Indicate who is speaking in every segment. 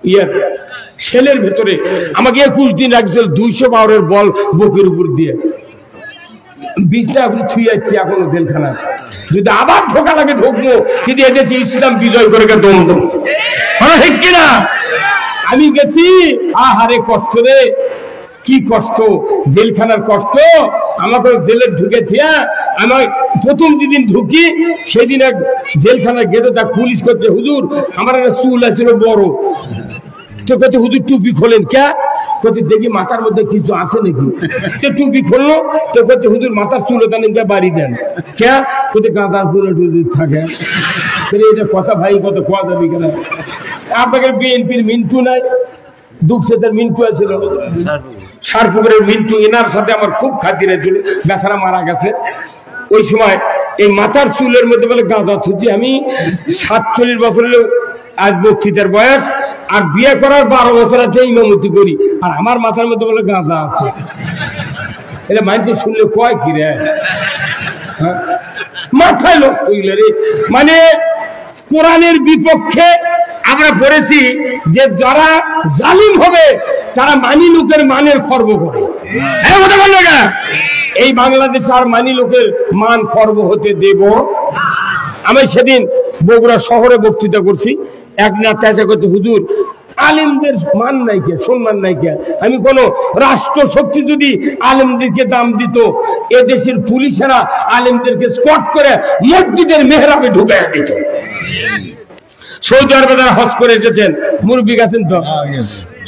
Speaker 1: ইয়ার সেলের ভেতরে আমাকে 21 দিন রাখছিল 200 পাওয়ারের বল বুকের উপর দিয়ে, বিছনা আপনি ছুঁয়ে যাচ্ছি এখনো জেলখানা। যদি আবার ঢোকা লাগে ঢুকবো, কিন্তু এদেশে ইসলাম বিজয় করে দম দম, ঠিক কিনা? আমি গেছি, আহারে কষ্ট রে, কি কষ্ট, জেলখানার কষ্ট। আমাকে জেলে ঢুকেছি, আমার প্রথম যেদিন ঢুকি সেদিন এক জেলখানার গেটে তা পুলিশ করছে, হুজুর আমার একটা চুল আছিল বড়, তো কত হুজুর টুপি খোলেন কে? কত দেখি মাথার মধ্যে কিছু আছে নাকি, তো টুপি খুললো, তো কত হুজুর মাথার চুল ওটা বাড়ি দেন কে? কত গাঁদার পুরো থাকে। এটা কথা ভাই, কত কোয়া যাবে কেন? আপনাকে বিএনপির মিন্টু নাই, দুঃখের মিন্টু আছিল, সারপুকুরের মিন্টু, এনার সাথে আমার খুব খাতির ছিল, বেচারা মারা গেছে। ওই সময় এই মাথার চুলের মধ্যে বলে গাঁদা ছুটি। আমি 47 বছর হলেও আজ বক্তৃতার বয়স, আর বিয়ে করার 12 বছর আছে ইমামতি করি, আর আমার মাথার মধ্যে বলে গাঁদা আছে। এটা মানুষ শুনলে কয় কি রে, মাথায় লোক হইলে রে। মানে কোরআনের বিপক্ষে আমরা পড়েছি যে যারা জালিম হবে তারা মানি লোকের মানের খর্ব করে। এই বাংলাদেশে আর মানি লোকের মান খর্ব হতে দেব? আমি সেদিন বগুড়া শহরে বক্তৃতা করছি, এক নেতা এসে করছে, হুজুর আলেমদের মান নাই কে, সম্মান নাই কে? আমি কোন রাষ্ট্র শক্তি যদি আলেমদেরকে দাম দিত, এদেশের পুলিশেরা আলেমদেরকে স্কট করে মসজিদের মেহরাবে ঢুকাইয়া দিত। সৌদি আরবে যারা হজ করে এসেছেন, মুরব্বী গেছেন তো,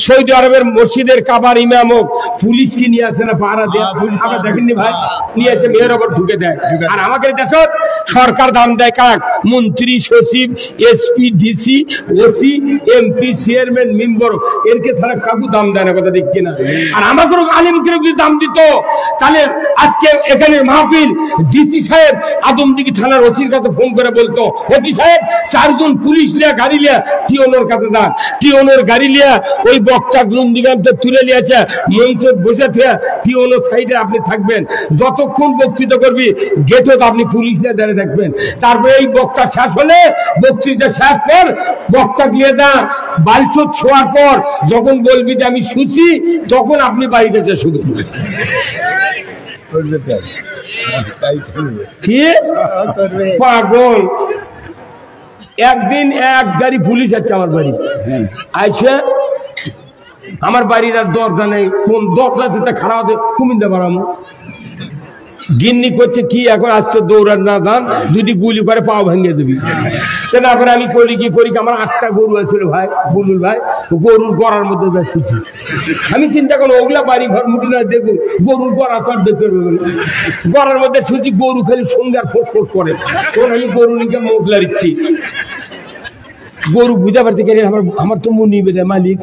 Speaker 1: সৌদি আরবের মসজিদের কাবার ইমাম হোক, পুলিশ কি নিয়ে আসে না পাহারা দেয়? আমরা দেখেননি ভাই, নিয়ে এসে মেয়ের ওপর ঢুকে দেয়। আর আমাদের দেশত সরকার দাম দেয় কাক? মন্ত্রী, সচিব, SP, DC, OC, MP, chairman, member, এরকে ছাড়া কাকু দাম দেয় না, কথা ঠিক কিনা? আর আমাদের আলেমকে যদি দাম দিত, তাহলে আজকে এখানে মাহফিল ডিসি সাহেব আদমদিঘি থানার ওসির কাছে ফোন করে বলতো, ওসি সাহেব 4 জন পুলিশ লিয়া গাড়ি লিয়া টিওনোর কাছে যান, টিওনোর গাড়ি লিয়া ওই বক্তা গ্রন্থিগামটা তুলে নিয়েছে, মঞ্চে বসেছে, টিওনো সাইডে আপনি থাকবেন, যতক্ষণ বক্তৃতা করবি গেটত আপনি পুলিশ নিয়ে দাঁড়িয়ে থাকবেন। তারপরে এই বক্তা শেষ হলে, বক্তৃতা শেষ পর বক্তা গিয়ে দা বালচত ছোঁয়ার পর যখন বলবি যে আমি শুছি, তখন আপনি বাড়িতে শুধু পাগল। একদিন এক গাড়ি পুলিশ আছে আমার বাড়ি, আইসে আমার বাড়ির আর দরজা নেই, কোন দরজা যেটা খারাপ হতে কুমিন্দা বাড়ানো গিন্নি করছে কি, এখন আসছে দৌড়ান না দান, যদি গুলি করে পাও ভেঙে দিবি। তারপরে আমি করি কি করি, আমার 8টা গরু আছে ভাই, বুলুল ভাই, গরুর গড়ার মধ্যে শুছি। আমি চিন্তা করো ওগুলা বাড়ি ঘর মুটি নয়, দেখুন গরুর গড়া তো আর দেখতে পারবে না, গড়ার মধ্যে শুছি, গরু খালি সঙ্গে আর ফোস ফোস করে, তখন আমি গরু নিকে মোগলা দিচ্ছি। গরু বুঝা পারতে গেলে আমার তো মনে বেড়ে মালিক,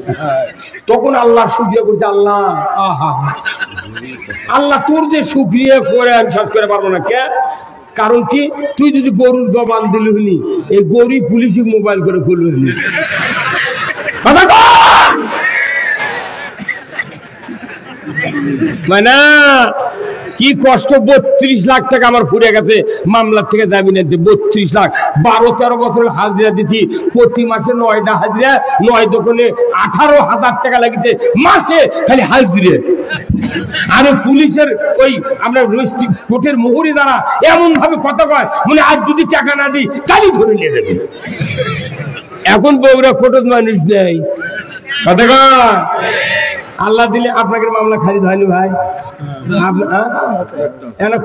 Speaker 1: তখন আল্লাহ শুকরিয়া করছে, আল্লাহ আহা আল্লাহ তোর যে শুকরিয়া করে আমি শেষ করে পারবো না। কে? কারণ কি, তুই যদি গরুর জবান দিলি হলি, এই গরু পুলিশে মোবাইল করে খুলবি। মানে কি কষ্ট, 32 লাখ টাকা আমার ফুরে গেছে মামলার থেকে জামিনে। 32 লাখ, 12-13 বছর হাজিরা দিচ্ছি, প্রতি মাসে 9টা হাজিরা, 9 দোকানে 18,000 টাকা লাগিছে মাসে খালি হাজিরে। আর পুলিশের ওই আমরা কোর্টের মোহরি দ্বারা এমন ভাবে কথা কয়, মানে আজ যদি টাকা না দিই কালি ধরে নিয়ে দেবে। এখন বগুড়া কোর্টের মানুষ নেই, কথা কয় আল্লাহ দিলে আপনাকে মামলা খারিজ হয়নি ভাই,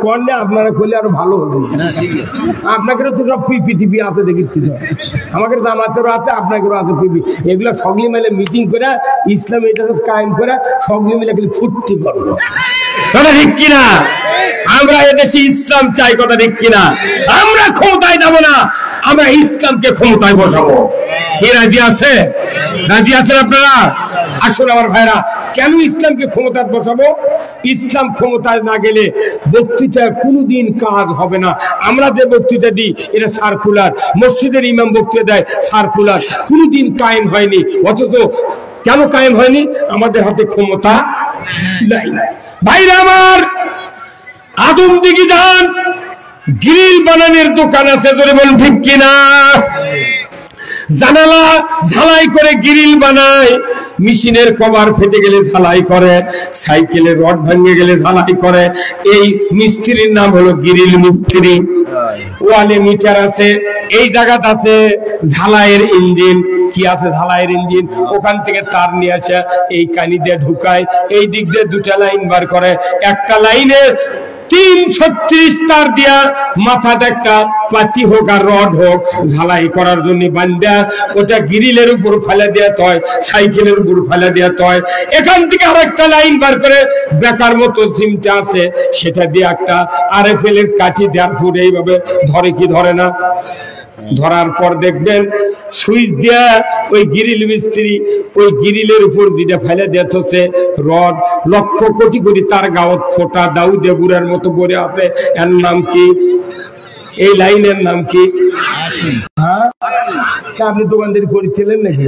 Speaker 1: করলে আপনারা করলে আরো ভালো হবে। আপনাকে তো সব পিপি আছে দেখেছি, আমাকে জামাতেরও আছে, আপনাকেও আছে পিপি। এগুলো সগলি মিলে মিটিং করে ইসলাম এটা কায়েম করে সগলি মিলে ফুর্তি করবো, কথা ঠিক কিনা? আমরা এদেশে ইসলাম চাই, কথা ঠিক কিনা? আমরা ক্ষমতায় যাবো না, আমরা ইসলামকে ক্ষমতায় বসাবো। কে রাজি আছে? রাজি আছেন আপনারা? আসলে আমার ভাইরা, কেন ইসলামকে ক্ষমতায় বসাবো? ইসলাম ক্ষমতায় না গেলে বক্তৃতায় কোনোদিন কাজ হবে না। আমরা যে বক্তৃতা দিই এটা সার্কুলার, মসজিদের ইমাম বক্তৃতা দেয় সার্কুলার, কোনোদিন কায়েম হয়নি। অথচ কেন কায়েম হয়নি? আমাদের হাতে ক্ষমতা নাই। ভাইরা আমার, আদমদিঘি যান, গ্রিল বানানোর দোকান আছে, ধরে বলুন ঠিক কিনা? জানালা ঝালাই করে গ্রিল বানায়, মেশিনের কভার ফেটে গেলে ঝালাই করে, সাইকেলের রড ভেঙে গেলে ঝালাই করে। এই মিস্ত্রির নাম হলো গ্রিল মিস্ত্রি। ওয়ালে মিটার আছে, এই জায়গাতে আছে ঝালাইয়ের ইঞ্জিন। কি আছে? ঝালাইয়ের ইঞ্জিন। ওখান থেকে তার নিয়ে আসে এই কানি দিয়ে ঢুকায়, এই দিক দিয়ে দুটা লাইন বার করে, একটা লাইনে 336 তার দিয়া মাথাতে একটা পাতি হোক আর রড হোক ঝালাই করার জন্য বান্ধা ওটা গ্রিলের উপর ফেলে দেওয়া হয়, সাইকেলের উপর ফেলে দেওয়া হয়। এখান থেকে আরেকটা লাইন বার করে বেকার মতো চিমটা আছে, সেটা দিয়ে একটা RFL এর কাঠি দেওয়ার পর এইভাবে ধরে কি ধরে না? ধরার পর দেখবেন সুইচ দিয়া ওই গ্রিল মিস্ত্রি ওই গ্রিলের উপর যেটা ফেলে দিতেছে রড, লক্ষ কোটি কোটি তার গাওত ফোটা দাউদে বুড়ার মতো পড়ে আছে। এর নাম কি? এই লাইনের নাম কি? হ্যাঁ, আপনি দোকানদারি করেছিলেন নাকি?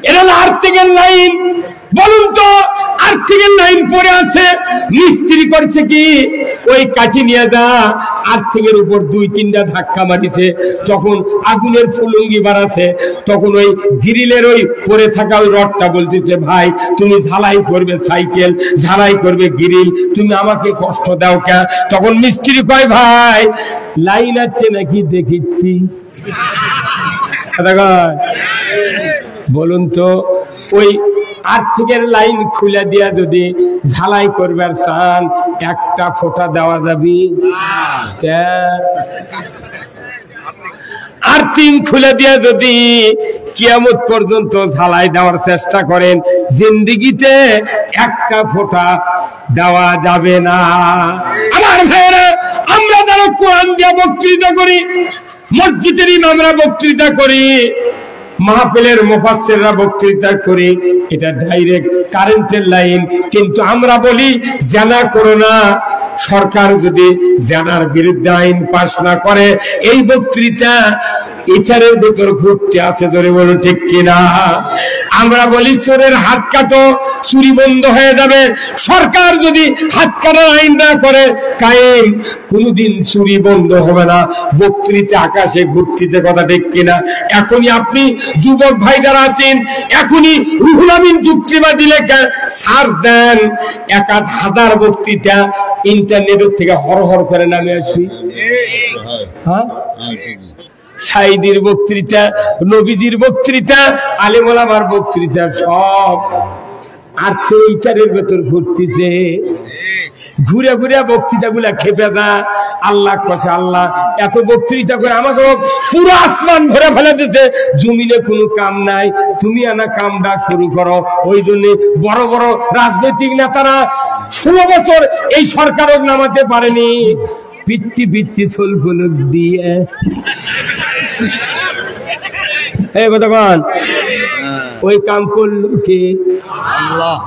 Speaker 1: এটা আর্থিকের লাইন। বলুন তো, আর্থিকের লাইন পড়ে আছে, মিস্ত্রি করছে কি? ওই কাঠি নিয়ে যা আর্থিকের উপর 2-3টা ধাক্কা মারিছে, তখন আগুনের ফুলুঙ্গি বাড়াছে, তখন ওই গ্রিলের ওই পরে থাকা ওই রডটা বলতেছে, ভাই তুমি ঝালাই করবে সাইকেল, ঝালাই করবে গ্রিল, তুমি আমাকে কষ্ট দাও কে? তখন মিস্ত্রি কয়, ভাই লাইন আছে নাকি দেখিচ্ছি। বলুন তো, ওই আর্থিকের লাইন খুলে দিয়া যদি ঝালাই করবার চান, একটা ফোঁটা দেওয়া যাবে? আর্থিং খুলে দিয়া যদি কিয়ামত পর্যন্ত ঝালাই দেওয়ার চেষ্টা করেন, জিন্দিগিতে একটা ফোঁটা দেওয়া যাবে না। আমার ভাইয়েরা, আমরা যারা কোরআন দিয়ে বক্তৃতা করি, মসজিদের ইমামরা বক্তৃতা করি, মাহফিলের মুফাসসিররা বক্তৃতা করি, এটা ডাইরেক্ট কারেন্টের লাইন। কিন্তু আমরা বলি জানা করো না। সরকার যদি জানার বিরুদ্ধে আইন পাস না করে, এই বক্তৃতা ইটারের ভেতর ঘুরতে আছে, ধরে বলো ঠিক কিনা? আমরা বলি চোরের হাত কাটো, চুরি বন্ধ হয়ে যাবে। সরকার যদি হাত কাটার আইন না করে কায়েম, কোনদিন চুরি বন্ধ হবে না। বক্তৃতা আকাশে ঘুরতে, কথা ঠিক কিনা? এখনই আপনি যুবক ভাই যারা আছেন, এখনই রুহুল আমিন যুক্তিবাদী লেখা সার্চ দেন, 1000 বক্তৃতা ইন্টারনেটের থেকে হরহর করে নামে আসবি। হ্যাঁ, সাইদির বক্তৃতা, নবীজির বক্তৃতা, আলেম ওলামার বক্তৃতা, সব আর এইটারের ভেতর ঘুরতেছে। ঘুরে ঘুরে বক্তৃতা গুলা খেপে যা। আল্লাহ কথা, আল্লাহ এত বক্তৃতা করে আমাকে পুরো আসমান ভরে ফেলে দিতে, জমিনে কোনো কাম নাই, তুমি আনা কামটা শুরু করো। ওই জন্য বড় বড় রাজনৈতিক নেতারা 16 বছর এই সরকারও নামাতে পারেনি, পিত্তি পিত্তি ছোল ফলক দিয়ে। এই কতক্ষণ ওই কাম করলো কে? আল্লাহ।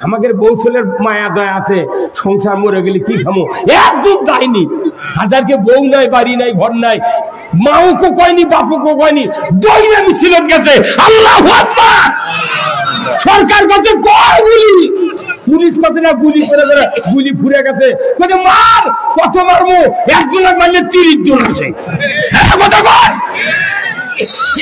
Speaker 1: আমাদের বউ ছেলের মায়া দয়া আছে, সংসার মরে গেলে কি খামো, একদম যায়নি। হাজারকে বউ নাই, বাড়ি নাই, ঘর নাই, মাও কো কয়নি, বাপও কো কয়নি, দইরা মিছিলত গেছে। আল্লাহু আকবার। সরকার করতে কয় গুলি, পুলিশ কত না গুলি করে করে গুলি ফুরে গেছে, কত মার, কত মারবো, একজন মারলে 30 জন আছে। কথা কয়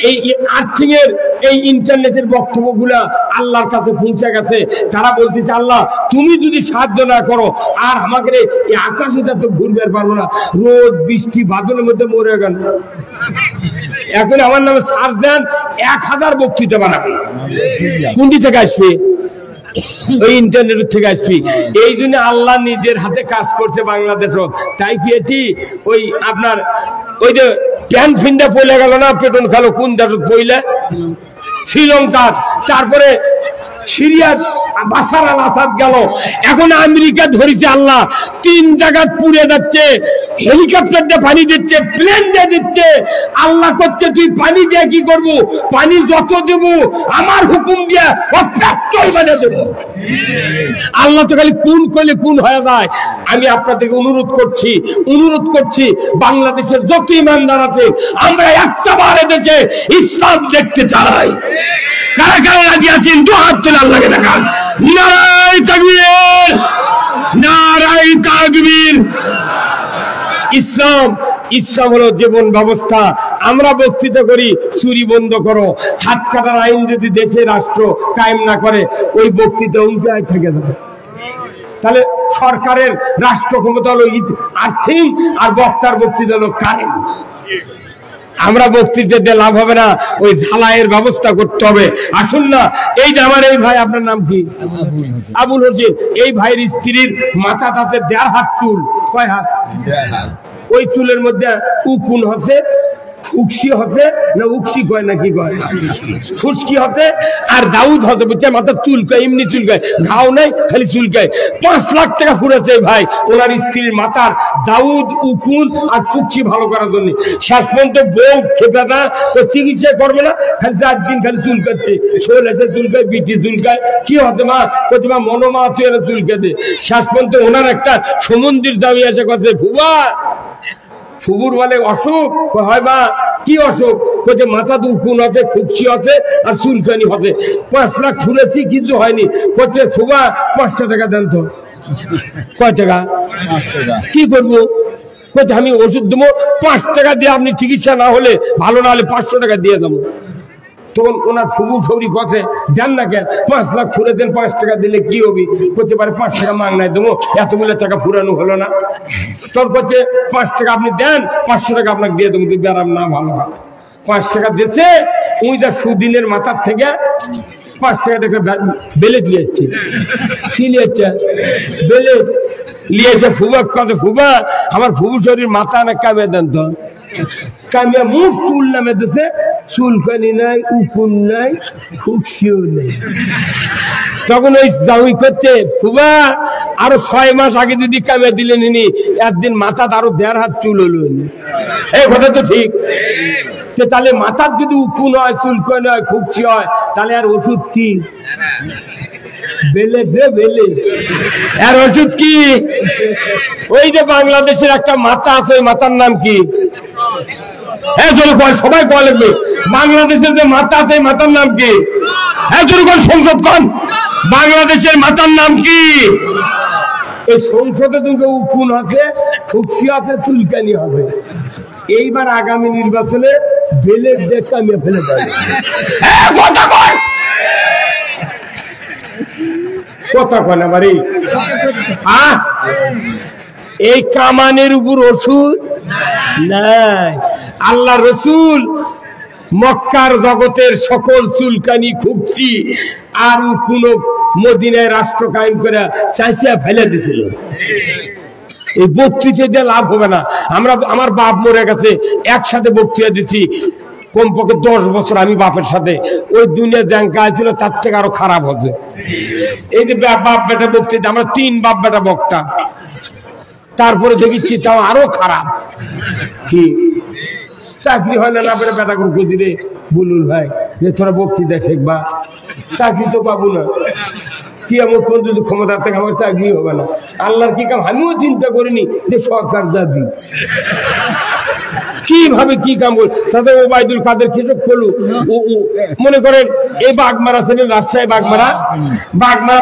Speaker 1: এই আর্থিকের এই ইন্টারনেটের বক্তব্যগুলা আল্লাহর কাছে পৌঁছে গেছে। তারা বলতেছে, আল্লাহ তুমি যদি সাহায্য না করো, আর আমাকে এই আকাশটা তো ঘুরবে পারবো না, রোদ বৃষ্টি বাদলের মধ্যে মরে গেল। এখন আমার নামে সার্চ দেন, 1000 বক্তৃতা বানাবে। কোনটি থেকে আসবে? ওই ইন্টারনেট থেকে আসবি। এই জন্য আল্লাহ নিজের হাতে কাজ করছে বাংলাদেশও। তাই কি এটি ওই আপনার ওই যে প্যান ফিন্ডা পইলে গেল না, পেটন খেলো কোন দেশ পইলে? শ্রীলঙ্কার, তারপরে সিরিয়ার বাশার আল আসাদ গেল, এখন আমেরিকা ধরেছে। আল্লাহ 3 জায়গা পুড়ে যাচ্ছে, হেলিকপ্টার দিয়ে পানি দিচ্ছে, প্লেন দিয়ে দিচ্ছে। আল্লাহ করছে তুই পানি দিয়ে কি করবো? পানি যত দেব আমার হুকুম দিয়ে পেট্রোল বানিয়ে দেব। আল্লাহ তো খালি কোন কইলে কোন হয়ে যায়। আমি আপনাদেরকে অনুরোধ করছি, বাংলাদেশের যত ইমানদার আছে, আমরা একটা বারে দেশে ইসলাম দেখতে চাই। কারা কারা রাজি আছেন? 2 হাত তুলে আল্লাহকে দেখান। নারায়ে তাকবীর, নারায়ে তাকবীর। ইসলাম ইসলাম হলো জীবন ব্যবস্থা। আমরা বক্তৃতা করি চুরি বন্ধ করো, হাত কাটার আইন যদি দেশে রাষ্ট্র কায়েম না করে ওই বক্তৃতা উল্টায় থেকে যাবে। তাহলে সরকারের রাষ্ট্র ক্ষমতা হলো আর্থিং, আর বক্তার বক্তৃতা হলো কারেন্ট। আমরা বক্তৃতা দিয়ে লাভ হবে না, ওই ঝালাইয়ের ব্যবস্থা করতে হবে। আসুন না, এই যে আমার এই ভাই, আপনার নাম কি? আবুল হোসেন। এই ভাইয়ের স্ত্রীর মাথা তাতে 1.5 হাত চুল। কয় হাত? ওই চুলের মধ্যে উকুন হচ্ছে, উকসি হচ্ছে না, উকসি কয় না কি কয়, ফুসকি হচ্ছে, আর দাউদ হতে বুঝছে, মাথার চুলকায়, এমনি চুলকায়, ঘাও নাই, খালি চুলকায়। 5 লাখ টাকা ফুরেছে ভাই ওনার স্ত্রীর মাথার দাউদ, উকুন আর ফুকসি ভালো করার জন্য। শেষ পর্যন্ত বউ খেপে না, তো চিকিৎসা করবে না, খালি 4 দিন খালি চুলকাচ্ছে, শোলেছে চুলকায়, বিটি চুলকায়। কি হতে মা? কোথাও মা মনোমা তুই এরা চুলকে দে। শেষ পর্যন্ত ওনার একটা সমুদ্রের দামি এসে কথা, ফুবা ফুবুর বলে অসুখ। হয় মা কি অসুখ? কোথায় মাথা দুকুন আছে, খুকসি আছে আর চুলকানি হতে। 5 লাখ ফুরেছি, কিছু হয়নি। কোথায় ফুবা 5টা টাকা দেন তো। কয় টাকা? কি করবো? কোথায় আমি ওষুধ দেবো, 5 টাকা দিয়ে আপনি চিকিৎসা না হলে, ভালো না হলে 500 টাকা দিয়ে দেবো। তখন ওনার ফুবু সবরি কথা, দেন না কেন? 5 লাখ ফুরে দেন, 5 টাকা দিলে কি হবে? করতে পারে 5 টাকা মাং নাই দেবো, এতগুলো টাকা ফুরানো হলো না। তোর করছে 5 টাকা আপনি দেন, 500 টাকা আপনাকে দিয়ে দেবো, যদি আরাম না ভালো হয়। 5 টাকা দিচ্ছে, ওই যা সুদিনের মাথার থেকে 5 টাকা দেখে বেলে দিয়েছে। কি নিয়েছে? বেলে নিয়েছে। ফুবা কত, ফুবা আমার ফুবু শরীর মাথা না কামে দেন তো। কামিয়া মুখ চুল নামে দিচ্ছে, চুলকানি নাই, উকুন নাই, খুশিও নেই। তখন ওই জাউই করছে, ফুবা আরো 6 মাস আগে যদি কামিয়া দিলে নিনি, একদিন মাথা আরো 1.5 হাত চুল হলো। এই কথা তো ঠিক। তাহলে মাথার যদি উকুন হয়, চুলকানি হয়, খুশি হয়, তাহলে আর ওষুধ কি? বেলে দে বেলে। আর ওষুধ কি? ওই যে বাংলাদেশের একটা মাথা আছে, ওই মাথার নাম কি? হ্যাঁ জোরে কয়, সবাই কয় লাগবে। বাংলাদেশের যে মাথা আছে, মাথার নাম কি? হ্যাঁ জোরে কয়, সংসদ কন। বাংলাদেশের মাথার নাম কি? এই সংসদে দুটো উকুন আছে, খুশি আছে, চুলকানি হবে। এইবার আগামী নির্বাচনে বেলে দিয়ে কামিয়ে ফেলে দেবে। কথা কয়, কথা কয় না বাড়ি। এই কামানের উপর ওষুধ নাই। আল্লাহ রসুল মক্কার জগতের সকল চুলকানি, খুবচি আর কোন মদিনায় রাষ্ট্র কায়েম করে চাইছিয়া ফেলে দিছিল। এই বক্তৃতা দিয়ে লাভ হবে না। আমার বাপ মরে গেছে, একসাথে বক্তৃতা দিচ্ছি কমপক্ষে 10 বছর আমি বাপের সাথে। ওই দুনিয়া জ্যাঙ্কা ছিল, তার থেকে আরো খারাপ হচ্ছে। এই যে বাপ বেটা বক্তৃতা, আমরা 3 বাপ বেটা বক্তা, তারপরে দেখেছি তাও আরো খারাপ। কি চাকরি হয় না, না পেরে বেটা করে খুঁজি রে বুলুল ভাই, যে তোরা বক্তৃতা শিখবা, চাকরি তো পাবো না। কি আমার কোন যদি ক্ষমতা থেকে আমার চাকরি হবে না। আল্লাহর কি কাম আমিও চিন্তা করিনি যে সরকার দাবি কিভাবে কি কাম করে। সাথে ওবায়দুল কাদের কৃষক করলু, মনে করেন এই বাগমারা ছিলেন, রাজশাহী বাগমারা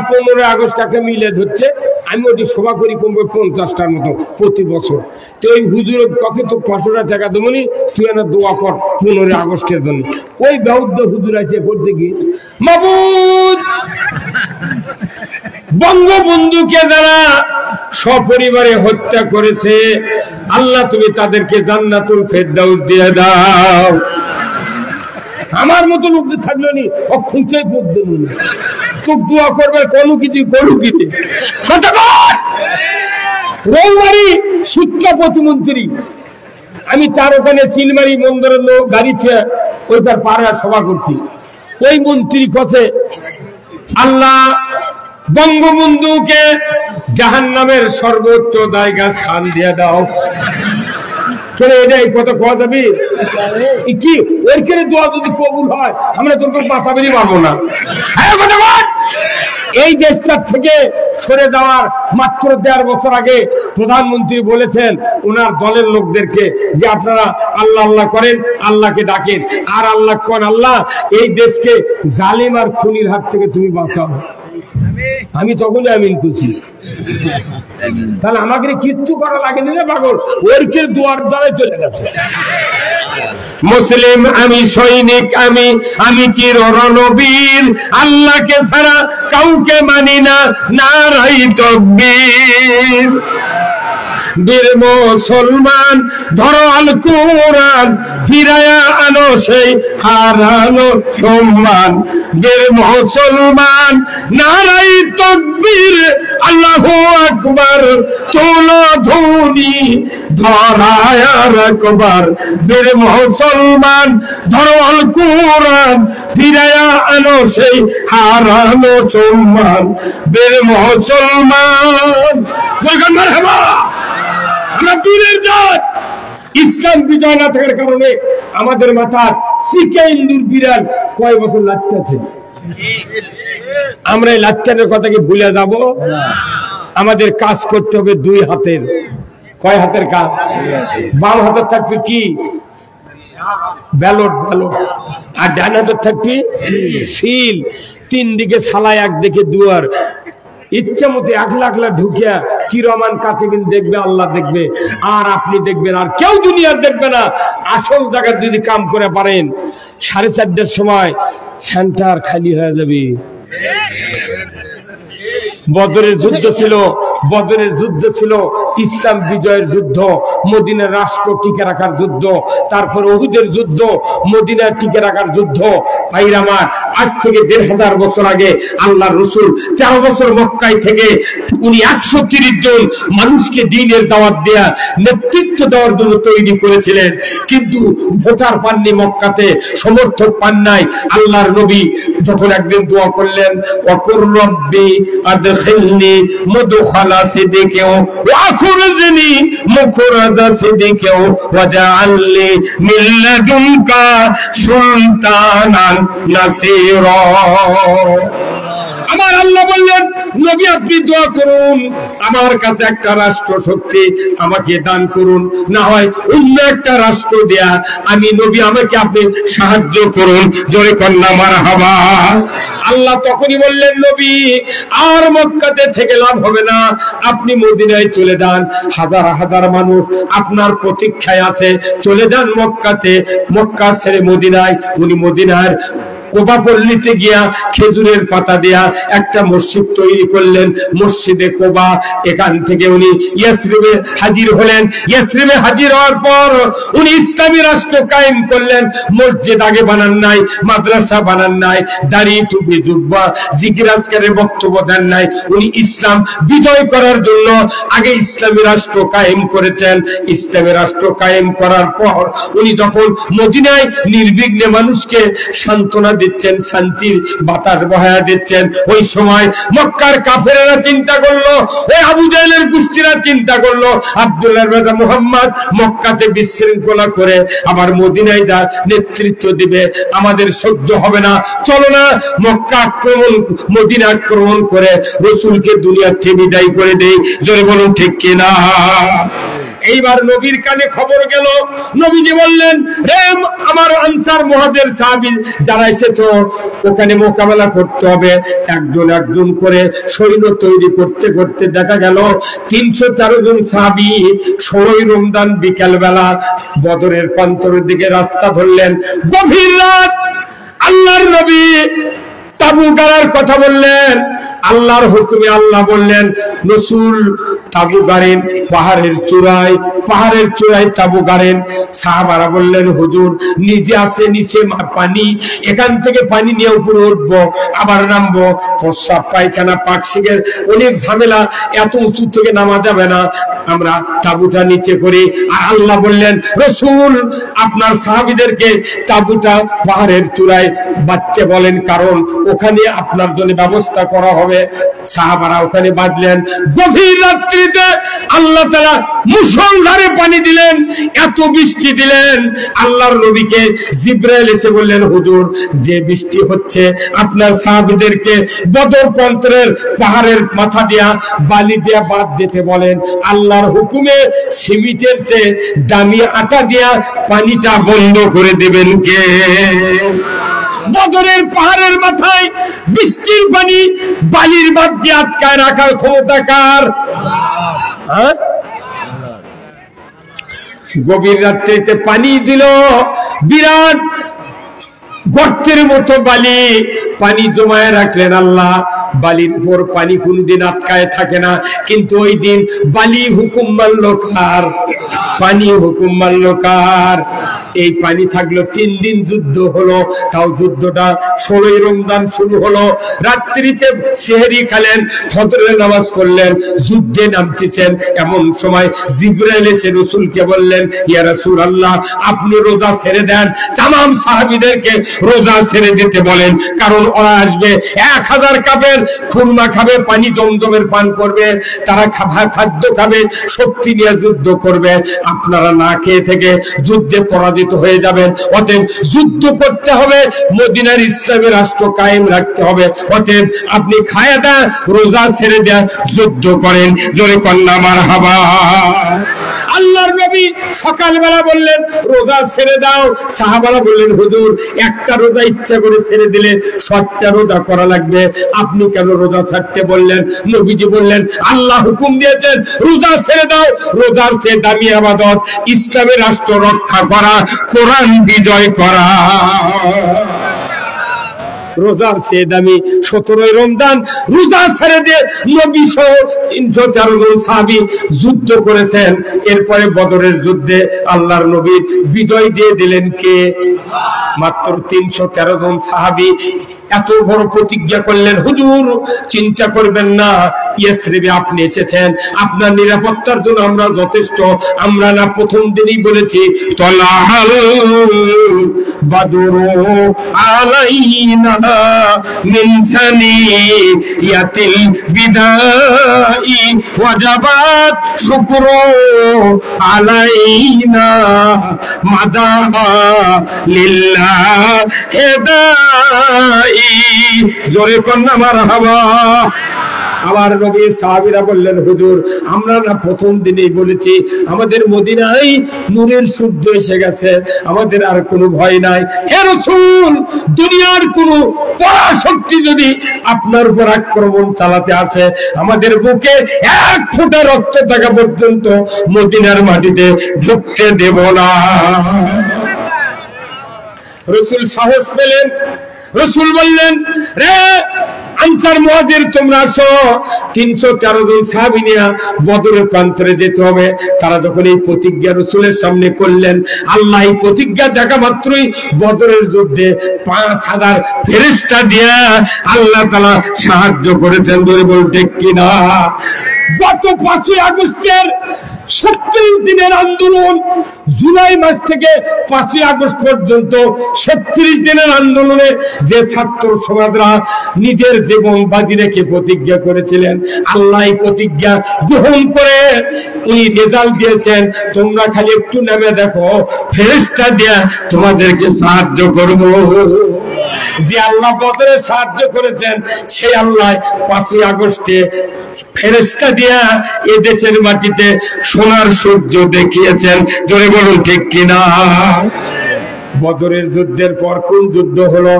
Speaker 1: 15 আগস্ট একটা মিলে ধরছে। আমি ওটি সভা করি কমবে 50টার মতো প্রতি বছর। তো ওই হুজুর কত তো 500 টাকা দেবো নি, তুই না দোয়া কর 15 আগস্টের জন্য। ওই বৌদ্ধ হুজুর আছে করতে গিয়ে, মাবুদ বঙ্গবন্ধুকে যারা সপরিবারে হত্যা করেছে, আল্লাহ তুমি তাদেরকে জান্নাতুল ফেরদাউস দিয়ে দাও। আমার মতো লোক থাকলো নি, অক্ষুঁচাই পড়তে নি, তোর দোয়া করবে কোনো কিছু করুক। রৌমারি শিক্ষা প্রতিমন্ত্রী, আমি তার ওখানে চিলমারি মন্দিরের লোক গাড়িতে ওই তার পাড়া সভা করছি। ওই মন্ত্রী কথা, আল্লাহ বঙ্গবন্ধুকে জাহান্নামের সর্বোচ্চ জায়গা স্থান দিয়ে দাও। এটা এই কথা কোয়া যাবি কি? ওইখানে দোয়া যদি কবুল হয়, আমরা তোর বাঁচাবেরই পারবো না। এই দেশটার থেকে সরে যাওয়ার মাত্র 1.5 বছর আগে প্রধানমন্ত্রী বলেছেন ওনার দলের লোকদেরকে যে আপনারা আল্লাহ আল্লাহ করেন, আল্লাহকে ডাকেন, আর আল্লাহ কোন আল্লাহ এই দেশকে জালিম আর খুনির হাত থেকে তুমি বাঁচাও। আমি তখনই আমিন করছি। তাহলে আমাকে কিচ্ছু করা লাগেনি রে পাগল, ওর কে দুয়ার দ্বারাই চলে গেছে। মুসলিম আমি, সৈনিক আমি, আমি চির রণবীর, আল্লাহকে ছাড়া কাউকে মানি না, নারাই তাকবীর। বীর মুসলমান ধরো আল কোরআন, ফিরায়া আনো সেই হারানো সম্মান। বীর মুসলমান নারাই তাকবীর, আল্লাহু আকবার, তোলো ধ্বনি ধরায় আর একবার। বীর মুসলমান ধরো আল কোরআন, ফিরায়া আনো সেই হারানো সম্মান। বীর মুসলমান মারহাবা। আমরা বীরের জাত। ইসলাম বিজয় না থাকার কারণে আমাদের মাথার শিখে ইন্দুর বিড়াল কয় বছর লাচ্চা আছে। আমরা এই লাচ্চারের কথাকে ভুলে যাব। আমাদের কাজ করতে হবে দুই হাতের। কয় হাতের কাজ? বাম হাতের থাকবে কি? Ballot ballot. আর ডান হাতের থাকবে সিল। তিন দিকে সালাই, একদিকে দুয়ার। ইচ্ছা মতো 1 লাখ লাখ ঢুকিয়া কি রহমান কাতিবিন দেখবে, আল্লাহ দেখবে, আর আপনি দেখবেন, আর কেউ দুনিয়ার দেখবে না। আসল জায়গায় যদি কাম করে পারেন, 4:30টার সময় সেন্টার খালি হয়ে যাবে। বদরের যুদ্ধ ছিল, বদরের যুদ্ধ ছিল ইসলাম বিজয়ের যুদ্ধ, মদিনার রাষ্ট্র টিকে রাখার যুদ্ধ। তারপর উহুদের যুদ্ধ, মদিনা টিকে রাখার যুদ্ধ। ভাইরা আমার, আজ থেকে 1500 বছর আগে আল্লাহর রাসূল 13 বছর মক্কায় থেকে উনি 130 জন মানুষকে দ্বীনের দাওয়াত দেয়া, নেতৃত্ব দেওয়ার জন্য তৈরি করেছিলেন। কিন্তু ভোটার পাননি, মক্কাতে সমর্থক পান নাই। আল্লাহর নবী যখন একদিন দোয়া করলেন, ওয়াকুর রব্বি আদখিলনি মুদখালা সিদকিও ওয়া আখরিজনি মুখরাজা সিদকিও ওয়াজআলনি মিন লাদুনকা সুলতানান নাসীরা। আমার আল্লাহ বললেন, নবী আপনি দোয়া করুন, আমার কাছে একটা রাষ্ট্র শক্তি আমাকে দান করুন, না হয় অন্য একটা রাষ্ট্র দেয়া আমি নবী, আমাকে আপনি সাহায্য করুন। জোরে কন্যা মারহাবা। আল্লাহ তখনই বললেন, নবী আর মক্কাতে থেকে লাভ হবে না, আপনি মদিনায় চলে যান। হাজার হাজার মানুষ আপনার প্রতীক্ষায় আছে, চলে যান মক্কাতে। মক্কা ছেড়ে মদিনায়, উনি মদিনার কোবা পল্লীতে গিয়া খেজুরের পাতা দেয়া একটা মসজিদ তৈরি করলেন, মসজিদে কোবা। এখান থেকে উনি ইয়াসরিবে হাজির হলেন। ইয়াসরিবে হাজির হওয়ার পর উনি ইসলামী রাষ্ট্র কায়েম করলেন। মসজিদ আগে বানান নাই, মাদ্রাসা বানান নাই, দাড়ি টুপি জুব্বা জিকির আজকারের বক্তব্য দেন নাই। উনি ইসলাম বিজয় করার জন্য আগে ইসলামী রাষ্ট্র কায়েম করেছেন। ইসলামী রাষ্ট্র কায়েম করার পর উনি যখন মদিনায় নির্বিঘ্নে মানুষকে সান্ত্বনা দিচ্ছেন, শান্তির বাতাস বহায়া দিচ্ছেন, ওই সময় মক্কার কাফেরেরা চিন্তা করলো, ওই আবু জাহেলের গোষ্ঠীরা চিন্তা করলো, আব্দুল্লাহ বিন মুহাম্মদ মক্কাতে বিশৃঙ্খলা করে আবার মদিনায় যা নেতৃত্ব দিবে, আমাদের সহ্য হবে না। চলো না মক্কা আক্রমণ, মদিনা আক্রমণ করে রাসূলকে দুনিয়া থেকে বিদায় করে দেই। জোরে বলুন ঠিক কিনা? এইবার নবীর কানে খবর গেল। নবীজি বললেন, রে আমার আনসার মুহাজির সাহাবী যারা এসেছো, ওখানে মোকাবেলা করতে হবে। একজন একজন করে সৈন্য তৈরি করতে করতে দেখা গেল 313 জন সাহাবী 16 রমজান বিকেল বেলা বদরের প্রান্তরের দিকে রাস্তা ধরলেন। গভীর রাত, আল্লাহর নবী তাবু গাড়ার কথা বললেন। আল্লাহর হুকুমে আল্লাহ বললেন, রাসূল তাবু গাড়েন পাহাড়ের চূড়ায়, পাহাড়ের চূড়ায় তাবু গাড়েন। সাহাবারা বললেন, হুজুর নিজে আছে নিচে পানি, এখান থেকে পানি নিয়ে উপরে উঠবো আবার নামবো, প্রস্রাব পায়খানা পাকশিকের অনেক ঝামেলা, এত উঁচু থেকে নামা যাবে না, আমরা তাবুটা নিচে করি। আর আল্লাহ বললেন, রাসূল আপনার সাহাবীদেরকে তাবুটা পাহাড়ের চূড়ায় বাঁধতে বলেন, কারণ ওখানে আপনার জন্য ব্যবস্থা করা হবে। সাহাবারা ওখানে বাঁধলেন। গভীর রাত্রিতে আল্লাহ তাআলা মুষলধারে পানি দিলেন, এত বৃষ্টি দিলেন। আল্লাহর নবীকে জিবরাইল এসে বললেন, হুজুর যে বৃষ্টি হচ্ছে, আপনার সাহাবীদেরকে বদর প্রান্তরের পাহাড়ের মাথা দিয়া বালি দিয়া বাঁধ দিতে বলেন। আল্লাহর হুকুমে সিমেন্টের চেয়ে দামি আটা দিয়া পানিটা বন্ধ করে দেবেন কে? বদরের পাহাড়ের মাথায় বৃষ্টির পানি বালির বাদ দিয়ে আটকায় রাখার ক্ষমতা কার? হ্যাঁ, গভীর রাত্রিতে পানি দিল, বিরাট গর্তের মতো বালি, পানি জমায় রাখলেন আল্লাহ। বালির উপর পানি কোনদিন আটকায় থাকে না, কিন্তু ওই দিন বালি হুকুম মানল কার? পানি হুকুম মানল কার? এই পানি থাকলো। 3 দিন যুদ্ধ হলো, তাও যুদ্ধটা 16 রমজান শুরু হলো। রাত্রিতে সেহরি খেলেন, ফজরের নামাজ পড়লেন, যুদ্ধে নামতেছেন। এমন সময় জিবরাইল এসে রাসূলকে বললেন, ইয়া রাসূলুল্লাহ, আপনি রোজা ছেড়ে দেন। তামাম সাহাবীদেরকে রোজা ছেড়ে দিতে বলেন, কারণ ওরা আসবে 1000 কাপের খুরমা খাবে, পানি জমজমের পান করবে, তারা খাদ্য খাবে, শক্তি নিয়ে যুদ্ধ করবে। আপনারা না খেয়ে থেকে যুদ্ধে পরাজিত হয়ে যাবেন। অতএব যুদ্ধ করতে হবে, মদিনার ইসলামী রাষ্ট্র কায়েম রাখতে হবে। অতএব আপনি খায়া দেন, রোজা ছেড়ে দেন, যুদ্ধ করেন। জোরে কন্যা মারহাবা। আল্লাহর নবী সকালবেলা বললেন রোজা ছেড়ে দাও। সাহাবারা বললেন, হুজুর, একটা রোজা ইচ্ছা করে ছেড়ে দিলে 7টা রোজা করা লাগবে, আপনি কেন রোজা ছাড়তে বললেন? নবীজি বললেন, আল্লাহ হুকুম দিয়েছেন রোজা ছেড়ে দাও। রোজার চেয়ে দামি ইবাদত ইসলামের রাষ্ট্র রক্ষা করা, কোরআন বিজয় করা। রোজার চেয়ে দামি 17 রমজান রোজা ছেড়ে দিয়ে নবী সহ 313 জন সাহাবী যুদ্ধ করেছেন। এরপরে বদরের যুদ্ধে আল্লাহর নবী বিজয় দিয়ে দিলেন কে? মাত্র 313 জন সাহাবী এত বড় প্রতিজ্ঞা করলেন, হুজুর চিন্তা করবেন না, ইয়াসরিবে আপনি এসেছেন, আপনার নিরাপত্তার জন্য আমরা যথেষ্ট। আমরা না প্রথম দিনই বলেছি, তলাহাল বাদরু আলাইনা মিন সানিয়াতিল বিদাই ওয়াজাবাত শুকরু আলাইনা মাদা লিল্লাহ হেদাই। জোরে কন্যা মারহাবা। আমার নবী সাহাবীরা বললেন, হুজুর আমরা না প্রথম দিনেই বলেছি, আমাদের মদিনায় নূরের সূর্য এসে গেছে, আমাদের আর কোনো ভয় নাই। হে রাসূল, দুনিয়ার কোনো পরাশক্তি যদি আপনার উপর আক্রমণ চালাতে আসে, আমাদের বুকে 1 ফোঁটা রক্ত থাকা পর্যন্ত মদিনার মাটিতে ঢুকতে দেব না। রাসূল সাহস পেলেন। রাসূল বললেন, রে আনসার মুহাজির, তোমরা আসো। 313 জন সাহাবী নিয়ে বদরের প্রান্তরে যেতে হবে। তারা যখন এই প্রতিজ্ঞা রাসূলের সামনে করলেন, আল্লাহ এই প্রতিজ্ঞা দেখা মাত্রই বদরের যুদ্ধে 5000 ফেরেশতা দিয়ে আল্লাহ তাআলা সাহায্য করেছেন। ধরে বলতে কিনা? গত 5ই আগস্টের 36 দিনের আন্দোলন, জুলাই মাস থেকে 5ই আগস্ট পর্যন্ত 36 দিনের আন্দোলনে যে ছাত্র সমাজরা নিজের জীবন বাজি রেখে প্রতিজ্ঞা করেছিলেন, আল্লাহ প্রতিজ্ঞা গ্রহণ করে উনি রেজাল্ট দিয়েছেন। তোমরা খালি একটু নেমে দেখো, ফেরেশতা দিয়ে তোমাদেরকে সাহায্য করব। যে আল্লাহ বদরে সাহায্য করেছেন, সেই আল্লাহ 5ই আগস্টে ফেরেশতা দিয়া এ দেশের মাটিতে সোনার সূর্য দেখিয়েছেন। জোরে বলুন ঠিক কিনা? বদরের যুদ্ধের পর কোন যুদ্ধ হলো?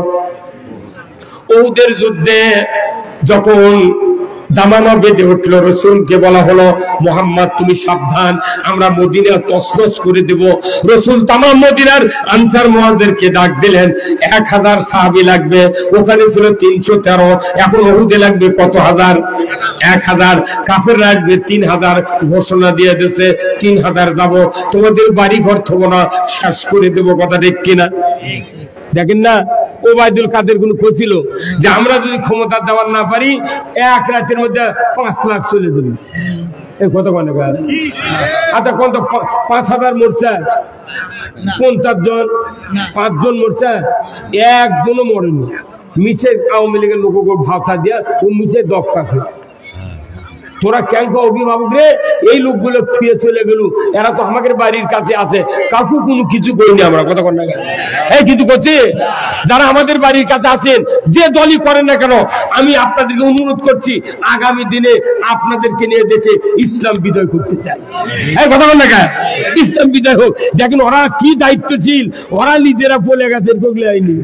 Speaker 1: উহুদের যুদ্ধে যখন দামামা বেজে উঠল, রাসূলকে বলা হলো, মুহাম্মদ তুমি সাবধান, আমরা মদিনা তছনছ করে দেব। রাসূল তামাম মদিনার আনসার মুহাজিরকে ডাক দিলেন। 1000 সাহাবী লাগবে, ওখানে ছিল 313, এখন উহুদে লাগবে কত হাজার? 1000। কাফেররা আসবে 3000, ঘোষণা দিয়ে দিয়েছে 3000 যাব, তোমাদের বাড়ি ঘর থব না, শেষ করে দেব। কথা ঠিক কিনা? দেখেন না, ওবায়দুল কাদের কোন ছিল যে আমরা যদি ক্ষমতা দেওয়ার না পারি, 1 রাতের মধ্যে 5 লাখ চলে যাবে। এই কত মানে আচ্ছা, কোন 5000 মোর্চা 50 জন, 5 জন মোর্চা, একজনও মরেনি। মিছে আওয়ামী লীগের লোক ভাতা দিয়া ও মিছে দক্ষ আছে। তোরা কেন অভিভাবক রে, এই লোকগুলো ছুঁয়ে চলে গেল, এরা তো আমাদের বাড়ির কাছে আছে, কাকু কোনো কিছু করিনি আমরা। কথা কর না, এই কিছু করছি? যারা আমাদের বাড়ির কাছে আছেন, যে দলই করেন না কেন, আমি আপনাদেরকে অনুরোধ করছি, আগামী দিনে আপনাদেরকে নিয়ে দেশে ইসলাম বিজয় করতে চাই। এই কথা কর না, ইসলাম বিজয় হোক। দেখেন ওরা কি দায়িত্বশীল, ওরা নিজেরা বলে গেছে আইনি।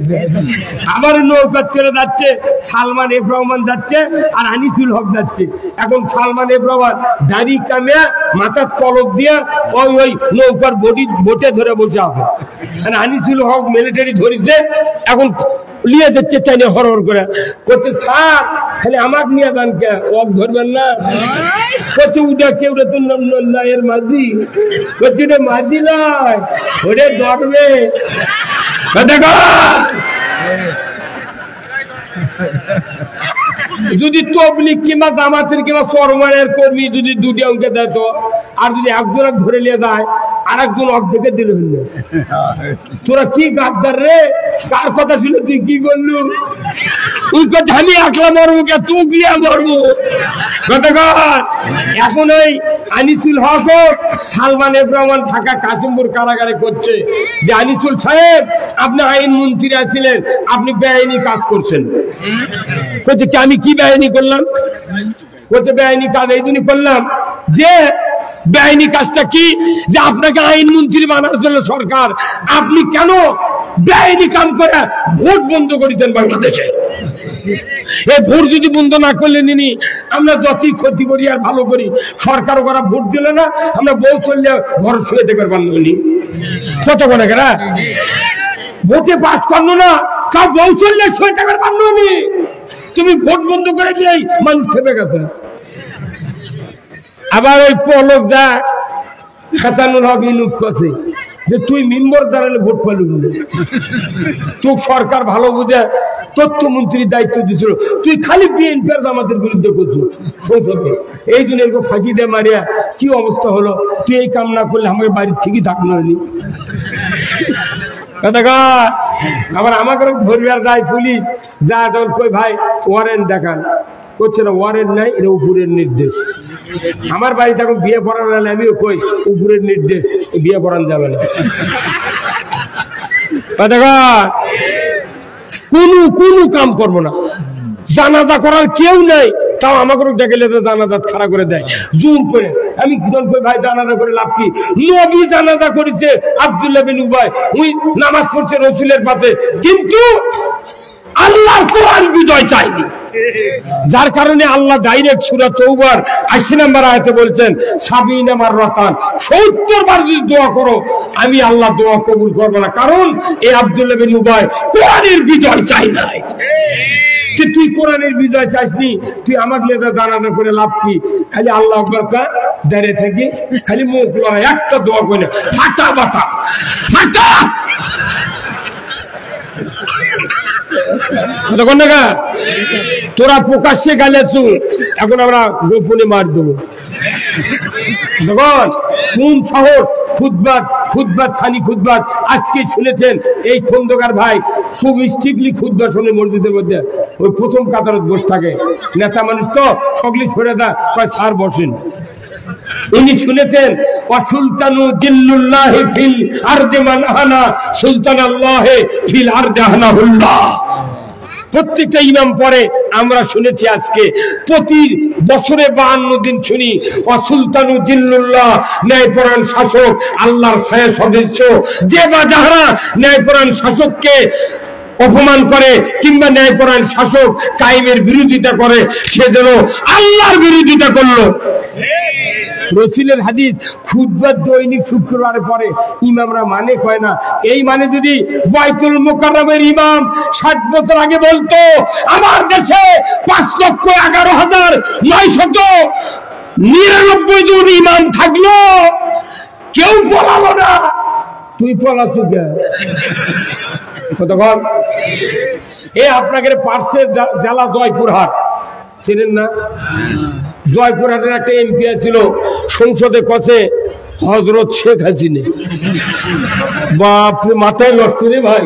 Speaker 1: আবার নৌকা ছেড়ে যাচ্ছে, সালমান এফ রহমান যাচ্ছে আর আনিসুল হক যাচ্ছে। এখন সালমান ইব্রাহিম দাড়ি কামে মাথার কলপ দিয়া ওই নৌকার বোটে ধরে বসে আছে। আনিসুল হক মিলিটারি ধরেছে, এখন লিয়ে যাচ্ছে চাইলে হর করে করছে, স্যার খালি আমাকে নিয়ে যান কে, ওক ধরবেন না? করছে উঠে কেউ তো এর মাঝি, করছে রে মাঝি নয়, ওরে ধরবে। যদি তবলিগ কিংবা জামাতের কিংবা চরমানের কর্মী যদি দুটি অঙ্কে দেয় তো, আর যদি একজন ধরে নিয়ে যায় আর একজন অর্ধেকে দিলে হইল, তোরা কি গাদ্দার রে? কার কথা শুনে তুই কি করলু? আমি একলা মরবো কে, তুই মরবো? এখন ওই আনিসুল হক সালমান ইব্রাহিম ঢাকা কাশিমপুর কারাগারে করছে যে আনিসুল সাহেব আপনি আইন মন্ত্রী আছিলেন, আপনি বেআইনি কাজ করছেন। বলছে কি আমি কি বেআইনি করলাম? বলছে বেআইনি কাজ এই জন্য করলাম যে বেআইনি কাজটা কি, যে আপনাকে আইন মন্ত্রী বানার জন্য সরকার, আপনি কেন বেআইনি কাম করে ভোট বন্ধ করেছেন বাংলাদেশে? এই ভোট যদি বন্ধ না করলে নিনি আমরা যতই ক্ষতি করি আর ভালো করি, সরকার ওরা ভোট দিলে না, আমরা বউ চললে ঘর শুয়ে দেখতে পারবো নি। কত করে গেরা ভোটে পাস করলো না, সব বউ চললে শুয়ে দেখতে পারবো নি। তুমি ভোট বন্ধ করে দিয়েই মানুষ খেপে গেছে। আবার ওই পলক যা হাসানুল হক ইনুক করছে যে তুই মেম্বার দাঁড়ালে ভোট পালু, তোর সরকার ভালো বুঝে তথ্যমন্ত্রীর দায়িত্ব দিয়েছিল, তুই খালি বিএনপির আমাদের বিরুদ্ধে করছো সংসদে, এই জন্য এরকম ফাঁসি দিয়ে মারিয়া কি অবস্থা হলো। তুই এই কাম না করলে আমাকে বাড়ির ঠিকই থাকলো হয়নি। আবার আমাকে ধরবে আর যায় পুলিশ, যা তখন কই ভাই ওয়ারেন্ট দেখান, করছে না ওয়ারেন্ট নাই, এটা উপরের নির্দেশ। আমার বাড়িতে এখন বিয়ে পড়ানো হলে আমিও কই উপরের নির্দেশ, বিয়ে পড়ানো যাবে না। কোন কাম করবো না, জানাজা করার কেউ নাই, তাও আমাকে দেখলে তো জানাজা খাড়া করে দেয় জুম করে। আমি ভাই জানাজা করে লাভ কি? নবী জানাজা করেছে আব্দুল্লাহ বিন উবাই, ওই নামাজ পড়ছে রসুলের পাশে, কিন্তু আল্লাহর কোরআন বিজয় চাইনি, যার কারণে আল্লাহ ডাইরেক্ট সূরা তওবার ৮০ নম্বর আয়াতে বলছেন ৭০ মাররাতান, ৭০ বার যদি দোয়া করো আমি আল্লাহ দোয়া কবুল করব না, কারণ এই আব্দুল্লাহ বিন উবাই কোরআনের বিজয় চাই নাই। তুই কোরআনের বিজয় চাইসনি, তুই আমার লেদা জানাজা করে লাভ কি? খালি আল্লাহ আকবার কা দাঁড়িয়ে থাকি, খালি মুখ লড়া, একটা দোয়া করে ফাটা বাটা ফাটা। তোরা প্রকাশ্যে গালেছ, এখন আমরা গোপনে মার দেবো। কোন শহর খুতবা ছানি খুতবা আজকে শুনেছেন? এই খন্দকার ভাই খুব স্ট্রিক্টলি খুতবা শুনে মসজিদের মধ্যে ওই প্রথম কাতারত বসে থাকে, নেতা মানুষ তো সকলি ছড়ে দা কয় সার বসেন। উনি শুনেছেন ওয়াসুলতানু জিল্লুল্লাহি ফিল আরদি মান আহনা সুলতানাল্লাহি ফিল আরদি আহনাহুল্লাহ। প্রত্যেকটা ইমাম পরে আমরা শুনেছি, আজকে প্রতি বছরে 52 দিন শুনি ওয়াসুলতানু জিল্লুল্লাহ, ন্যায়পরায়ণ শাসক আল্লাহর ছায়া সদস্য। যে বা যাহারা ন্যায়পরায়ণ শাসককে অপমান করে কিংবা ন্যায়পরায়ণ শাসক কায়েমের বিরোধিতা করে, সে যেন আল্লাহর বিরোধিতা করলো। রসুলের হাদিস খুতবার দৈনিক শুক্রবারে পরে ইমামরা মানে কয় না। এই মানে যদি বাইতুল মুকাররমের ইমাম 60 বছর আগে বলতো আমার দেশে 5,11,999 জন ইমাম থাকলো, কেউ বলালো না, তুই পলাচ্ছ কে? কতক্ষণ এ আপনাকে পার্শ্বের জেলা জয়পুরহাট ছিলেন না? জয়পুরহাটের একটা এমপি ছিল, সংসদে কথে হযরত শেখ হাসিনা। বাপরে, মাথায় নষ্ট রে ভাই।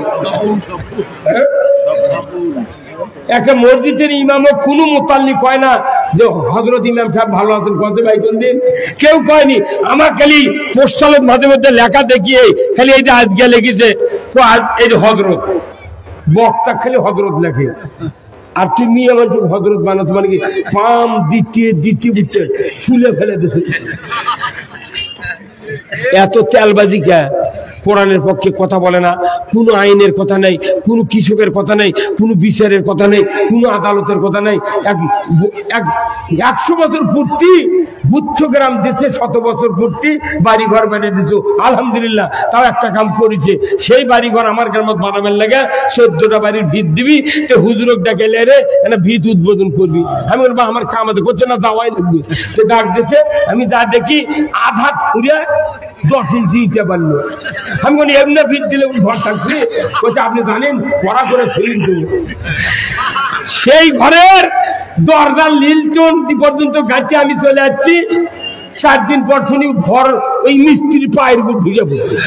Speaker 1: একটা মসজিদের ইমামও কোনো মোতাল্লিক হয় না যে হযরত ইমাম সাহেব ভালো আছেন, কত ভাই কোন দিন কেউ কয়নি। আমার খালি পোস্টালের মাঝে মধ্যে লেখা দেখিয়ে খালি এইটা আজকে লেগেছে তো, এই যে হযরত বক্তা খালি হযরত লেখে, আর তুমি আমার হযরত বানাতো মানে কি পাম দ্বিতীয় বুঝছে চুলে ফেলে দিতে। এত তেলবাজি কে? কোরআনের পক্ষে কথা বলে না, কোনো আইনের কথা নেই, কোনো কৃষকের কথা নেই, কোনো বিচারের কথা নেই, কোনো আদালতের কথা নেই। 100 বছর পূর্তি গুচ্ছ গ্রাম দেশে, 100 বছর পূর্তি বাড়িঘর বেড়ে দিচ্ছ, আলহামদুলিল্লাহ। তাও একটা কাম করেছে, সেই বাড়িঘর আমার গ্রামত বানাবেন লাগে 14টা বাড়ির ভিত দিবি, তো হুজুরক ডাকে রে ভিত উদ্বোধন করবি। আমি বলবো আমার কামাতে করছে না, দাওয়াই লাগবে। তো ডাক দিয়েছে, আমি যা দেখি আধা খুঁড়ে 10 ইঞ্চি ইটা বানলো। আমি বলি এমনি ভিত দিলে ঘর থাকবে, বলছে আপনি জানেন পড়া করে ফেলিন। সেই ঘরের দরজার লিলটন পর্যন্ত গাছে আমি চলে যাচ্ছি, 4 দিন পর শুনি ঘর ওই মিস্ত্রির পায়ের উপর ভিজে পড়ছে।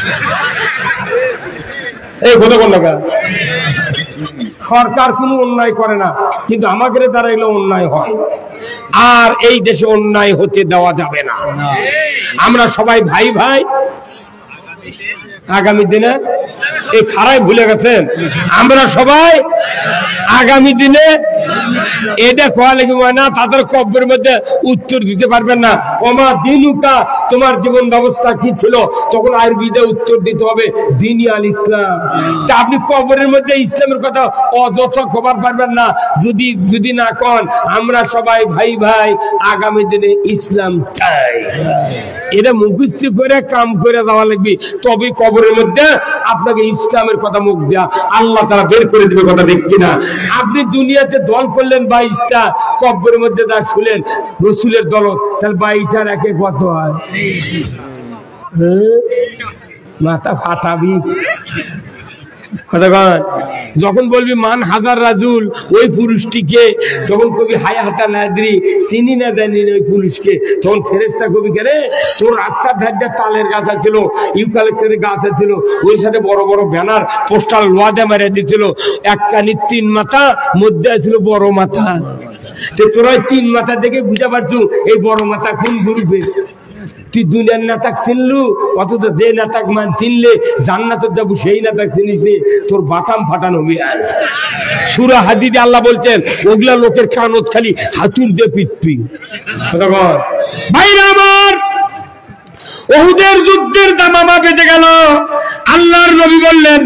Speaker 1: এই কথা বল না, সরকার কোনো অন্যায় করে না, কিন্তু আমাদের দ্বারা এগুলো অন্যায় হয়। আর এই দেশে অন্যায় হতে দেওয়া যাবে না। আমরা সবাই ভাই ভাই। আগামী দিনে এই খারাই ভুলে গেছেন, আমরা সবাই আগামী দিনে এটা কোয়া লাগবে না, তাদের কব্বের মধ্যে উত্তর দিতে পারবেন না। ওমা দিনুকা, তোমার জীবন ব্যবস্থা কি ছিল, তখন আরবিতে উত্তর দিতে হবে দিনী আল ইসলাম। তা আপনি কবরের মধ্যে ইসলামের কথা অযথা খবর পারবেন না যদি না কন আমরা সবাই ভাই ভাই, আগামী দিনে ইসলাম চাই। এটা মুখস্থ করে কাম করে দেওয়া লাগবে, তবে কবরের মধ্যে আপনাকে ইসলামের কথা মুখ দেয়া আল্লাহ তারা বের করে দেবে। কথা দেখছি না? আপনি দুনিয়াতে দল করলেন 22টা, কবরের মধ্যে যা শুলেন রসুলের দল, তাহলে 22 আর 1 কত হয়? মাথা ফাটাবি। যখন বলবি মান হাজার রাজুল, ওই পুরুষটিকে, তখন কবি হায়াতা নাদরি, চিনি না জানি ওই পুরুষকে, তখন ফেরেশতা কবি কে রে, তোর রাস্তার ধারে তালের গাছ ছিল, ইউক্যালিপটাসের গাছ ছিল, ওই সাথে বড় বড় ব্যানার পোস্টাল লোয়াদে মেরে দিয়েছিল, এক কানি 3 মাথা, মধ্যে ছিল বড় মাথা। তোরা 3 মাথা দেখে বুঝা পারছু এই বড় মাথা কোন গ্রুপে। তুই দুনিয়ার নাটক চিনলু, অথচ যে নাটক মান চিনলে জান্নাতের যাবো সেই নাটক চিনিস নি, তোর বাটাম ফাটানো হবে। সূরা হাদীদে আল্লাহ বলছেন ওগুলা লোকের কানত খালি হাতুর দিয়ে পিটপি। ভাইরা আমার, উহুদের যুদ্ধের দামামা বেজে গেল। আল্লাহর নবী বললেন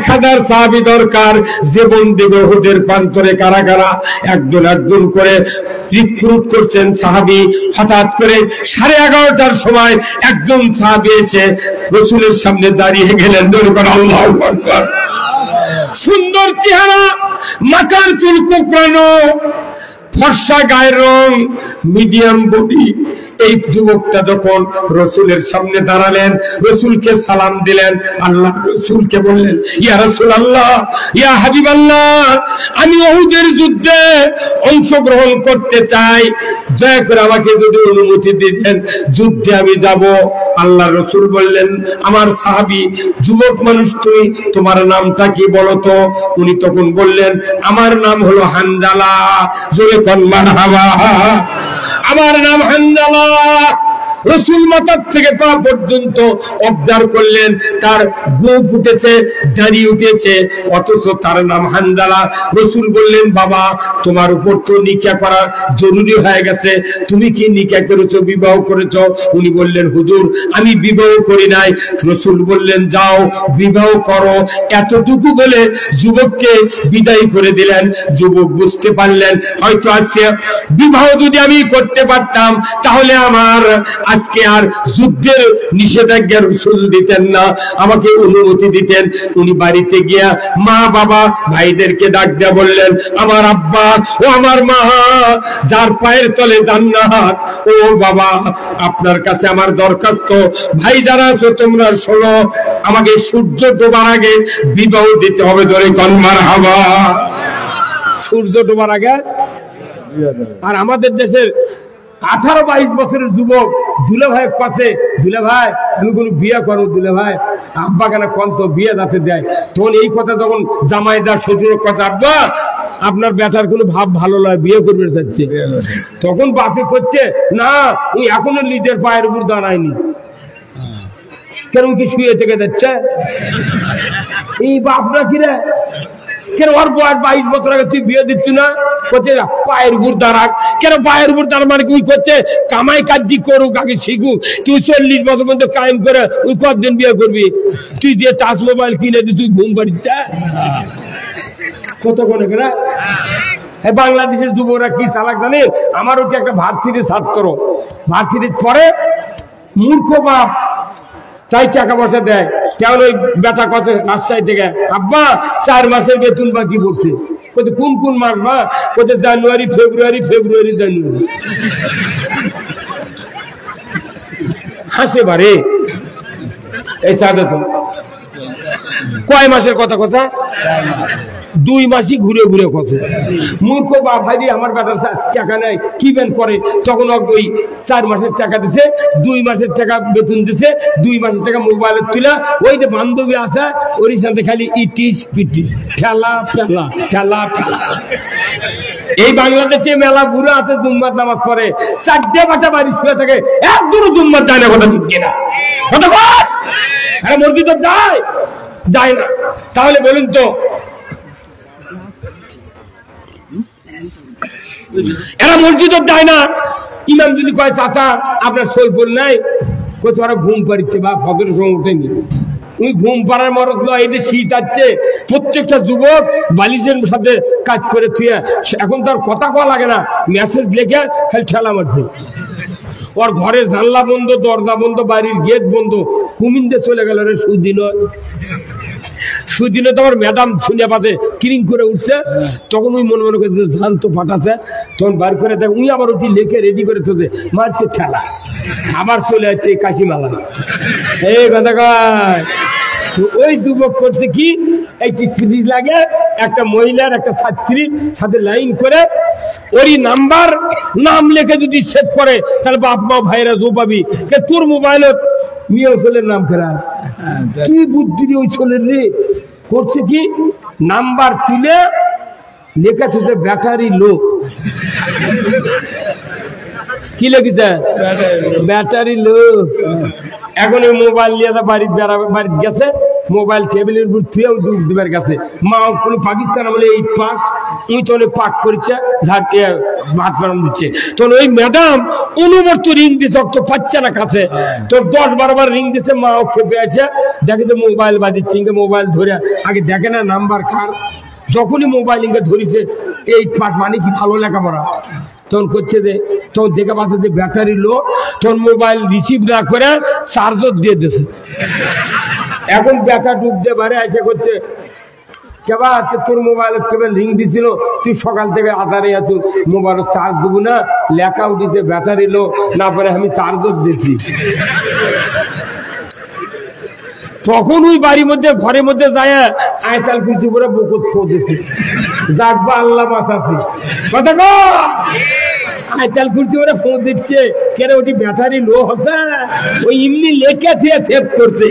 Speaker 1: 1000 সাহাবী দরকার, জীবন দেবে উহুদের প্রান্তরে। কারা কারা? একজন করে রিক্রুট করছেন সাহাবী। হঠাৎ করে 11:30টার সময় একজন সাহাবী এসে রাসূলের সামনে দাঁড়িয়ে গেলেন। আল্লাহু আকবার। সুন্দর চেহারা, মাথার চুল কোঁকড়ানো, ফর্সা গায়ের রং, মিডিয়াম বডি। এই যুবকটা যখন রসুলের সামনে দাঁড়ালেন, রসুলকে সালাম দিলেন, আল্লাহ রসুলকে বললেন ইয়া রাসূলুল্লাহ, ইয়া হাবিবাল্লাহ, আমি উহুদের যুদ্ধে অংশগ্রহণ করতে চাই, দয়া করে আমাকে যদি অনুমতি দিতেন যুদ্ধে আমি যাব। আল্লাহ রসুল বললেন আমার সাহাবী, যুবক মানুষ তুমি, তোমার নামটা কি বলো তো? উনি তখন বললেন আমার নাম হলো হানজালা। জোরে কোন মারহাবা। আমার নাম হানজালা। রসুল মাথার থেকে পা পর্যন্ত অবজার্ভ করলেন, তার গো ফুটেছে, দাড়ি উঠেছে, অথচ তার নাম হানজালা। রসুল বললেন বাবা, তোমার উপর তো নিকাহ করা জরুরি হয়ে গেছে, তুমি কি নিকাহ করেছো, বিবাহ করেছো? উনি বললেন হুজুর আমি বিবাহ করি নাই। রসুল বললেন যাও বিবাহ করো। এতটুকু বলে যুবককে বিদায় করে দিলেন। যুবক বুঝতে পারলেন হয়তো আজকে বিবাহ যদি আমি করতে পারতাম তাহলে আমার আজকে আর যুদ্ধের নিষেধাজ্ঞা রসুল দিতেন না, আমাকে অনুমতি দিতেন। উনি বাড়িতে গিয়া মা বাবা ভাইদেরকে ডাক দিয়া বললেন আমার আব্বা ও আমার মা, যার পায়ের তলে জান্নাত, ও বাবা আপনার কাছে আমার দরখাস্ত, ভাই যারা আছো তোমরা শোনো, আমাকে সূর্য ডোবার আগে বিবাহ দিতে হবে। ধরে কোন মারহাবা। সূর্য ডোবার আগে। আর আমাদের দেশের 18-22 বছরের যুবক দুলে ভাই কাছে, দুলে ভাই আমি কোন বিয়ে করবো, দুলে ভাই আব্বা কেন কন্ত বিয়ে যাতে দেয়। তখন এই কথা যখন জামাইদার শ্বশুরের কথা, আব্বা আপনার বেটার কোনো ভাব ভালো নয়, বিয়ে করবে যাচ্ছে, তখন বাপে করছে না ওই এখনো নিজের পায়ের উপর দাঁড়ায়নি, কেন কি শুয়ে থেকে যাচ্ছে। এই বাপরা কিরে কেন ওর বয়স 22 বছর আগে তুই বিয়ে দিচ্ছি না, করছে পায়ের উপর দাঁড়াক। কেন পায়ের উপর দাঁড়া মানে কি করছে? কামাই কাজি করুক, আগে শিখুক। তুই 40 বছর পর্যন্ত কায়েম করে ওই কতদিন বিয়ে করবি? তুই দিয়ে টাচ মোবাইল কিনে দিয়ে তুই ঘুম পাড়িস কত কোনে কেনা? বাংলাদেশের যুবকরা কি চালাক জানেন? আমার ওকে একটা ভার্সিটির ছাত্র, ভার্সিটির পরে মূর্খ বাপ তাই টাকা পয়সা দেয়। কেমন ওই বেটা কত রাজশাহী থেকে, আব্বা 4 মাসের বেতন বাকি পড়ছে। কোন কোন মাস? বা কোথায় জানুয়ারি ফেব্রুয়ারি, ফেব্রুয়ারি জানুয়ারি। হাসে বারে এই সাদা তো কয় মাসের কথা? 2 মাসই ঘুরে ঘুরে কথা। মূর্খ বাপ ভাই, আমার বেটার টাকা নেই কি বেন করে? তখন ওই 4 মাসের টাকা দিছে, 2 মাসের টাকা বেতন দিছে, 2 মাসের টাকা মোবাইলের তুলা। ওই যে বান্ধবী আছে ওর সাথে খালি ইটিস পিটিস, ঠেলা ঠেলা ঠেলা ঠেলা। এই বাংলাদেশে মেলা বুড়ো আছে জুম্মার নামাজ পড়ে, 4-5টা বাড়ি শুয়ে থাকে, একদমও জুম্মার যায় না। কথা দিচ্ছে না কতক্ষণ? হ্যাঁ মসজিদ যায় না। তাহলে বলুন তো এরা মসজিদ যায় না। ইমাম যদি কয় চাচা আপনার সোলফোল নাই, কোথাও ঘুম পাড়িচ্ছে বা ফজরের সময় উঠেনি, ওই ঘুম পাড়ার মরদ নয়। এই যে শীত আসছে, প্রত্যেকটা যুবক বালিশের সাথে কাজ করে থুয়ে, এখন তার কথা কওয়া লাগে না, মেসেজ লিখে খালি ঠেলা মারছে। ওর ঘরের জানলা বন্ধ, দরজা বন্ধ, বাড়ির গেট বন্ধ, কুমিন্দে চলে গেল রে। সুদিনে তো আমার ম্যাডাম শুনে পাতে কিরিং করে উঠছে, তখন ওই মনে মনে করে ধান তো ফাটাছে, তখন বার করে দেখ উনি আবার ওটি লেখে রেডি করে তোদের মারছে ঠেলা, আবার চলে যাচ্ছে কাশিমালা। এই কথা কয় ওই যুবক করছে কি, এই ফ্রিজ লাগে একটা মহিলার একটা ছাত্রীর সাথে লাইন করে ওরই নাম লেখে যদি সেভ করে, তাহলে বাপ মা ভাইরা জো পাবি। তোর মোবাইলত মেয়ে ছেলের নাম ফেরা কি বুদ্ধি ওই ছেলের রে। করছে কি, নাম্বার তুলে লেখা থাকে ব্যাটারি লো। কি লিখেছে? ব্যাটারি লো। এখন ওই মোবাইল নিয়ে বাড়িতে গেছে, মোবাইল টেবিলের উপর থুয়ে ডুব দিবার গেছে। মা কোনো পাকিস্তান বলে 8 পাস, উনি চলে পাক করছে, ভাত বানান দিচ্ছে। তখন ওই ম্যাডাম অনুবর্ত রিং দিচ্ছে, তো পাচ্ছে না কাছে, তোর 10-12 বার রিং দিচ্ছে। মা খেপে আছে, দেখে তো মোবাইল বাজিচ্ছে, মোবাইল ধরে আগে দেখে না নাম্বার কার। যখনই মোবাইল ইংকে ধরেছে 8 পাস মানে কি ভালো লেখাপড়া, তখন করছে যে তখন দেখে পাচ্ছে যে ব্যাটারি লো, তখন মোবাইল রিসিভ না করে চার্জার দিয়ে দিয়েছে। এখন ব্যাটা ডুব দিয়ে বাড়ি এসে করছে, কেবা তোর মোবাইল রিং দিছিল, তুই সকাল থেকে আধারে আছো, মোবাইল চার্জ দেবো না, লেখা উঠিছে ব্যাটারি লো, না পরে আমি চার্জার দিয়েছি। তখন ওই বাড়ির মধ্যে ঘরের মধ্যে যায় আয়তাল কুচি করে বকত পৌঁছেছে, যাকবা আল্লাহ বাঁচাছে। কথা কো আয়তাল কুচি করে ফোন দিচ্ছে, কেন ওটি ব্যাটারি লো হচ্ছে, ওই এমনি লেখে দিয়ে সেভ করছে।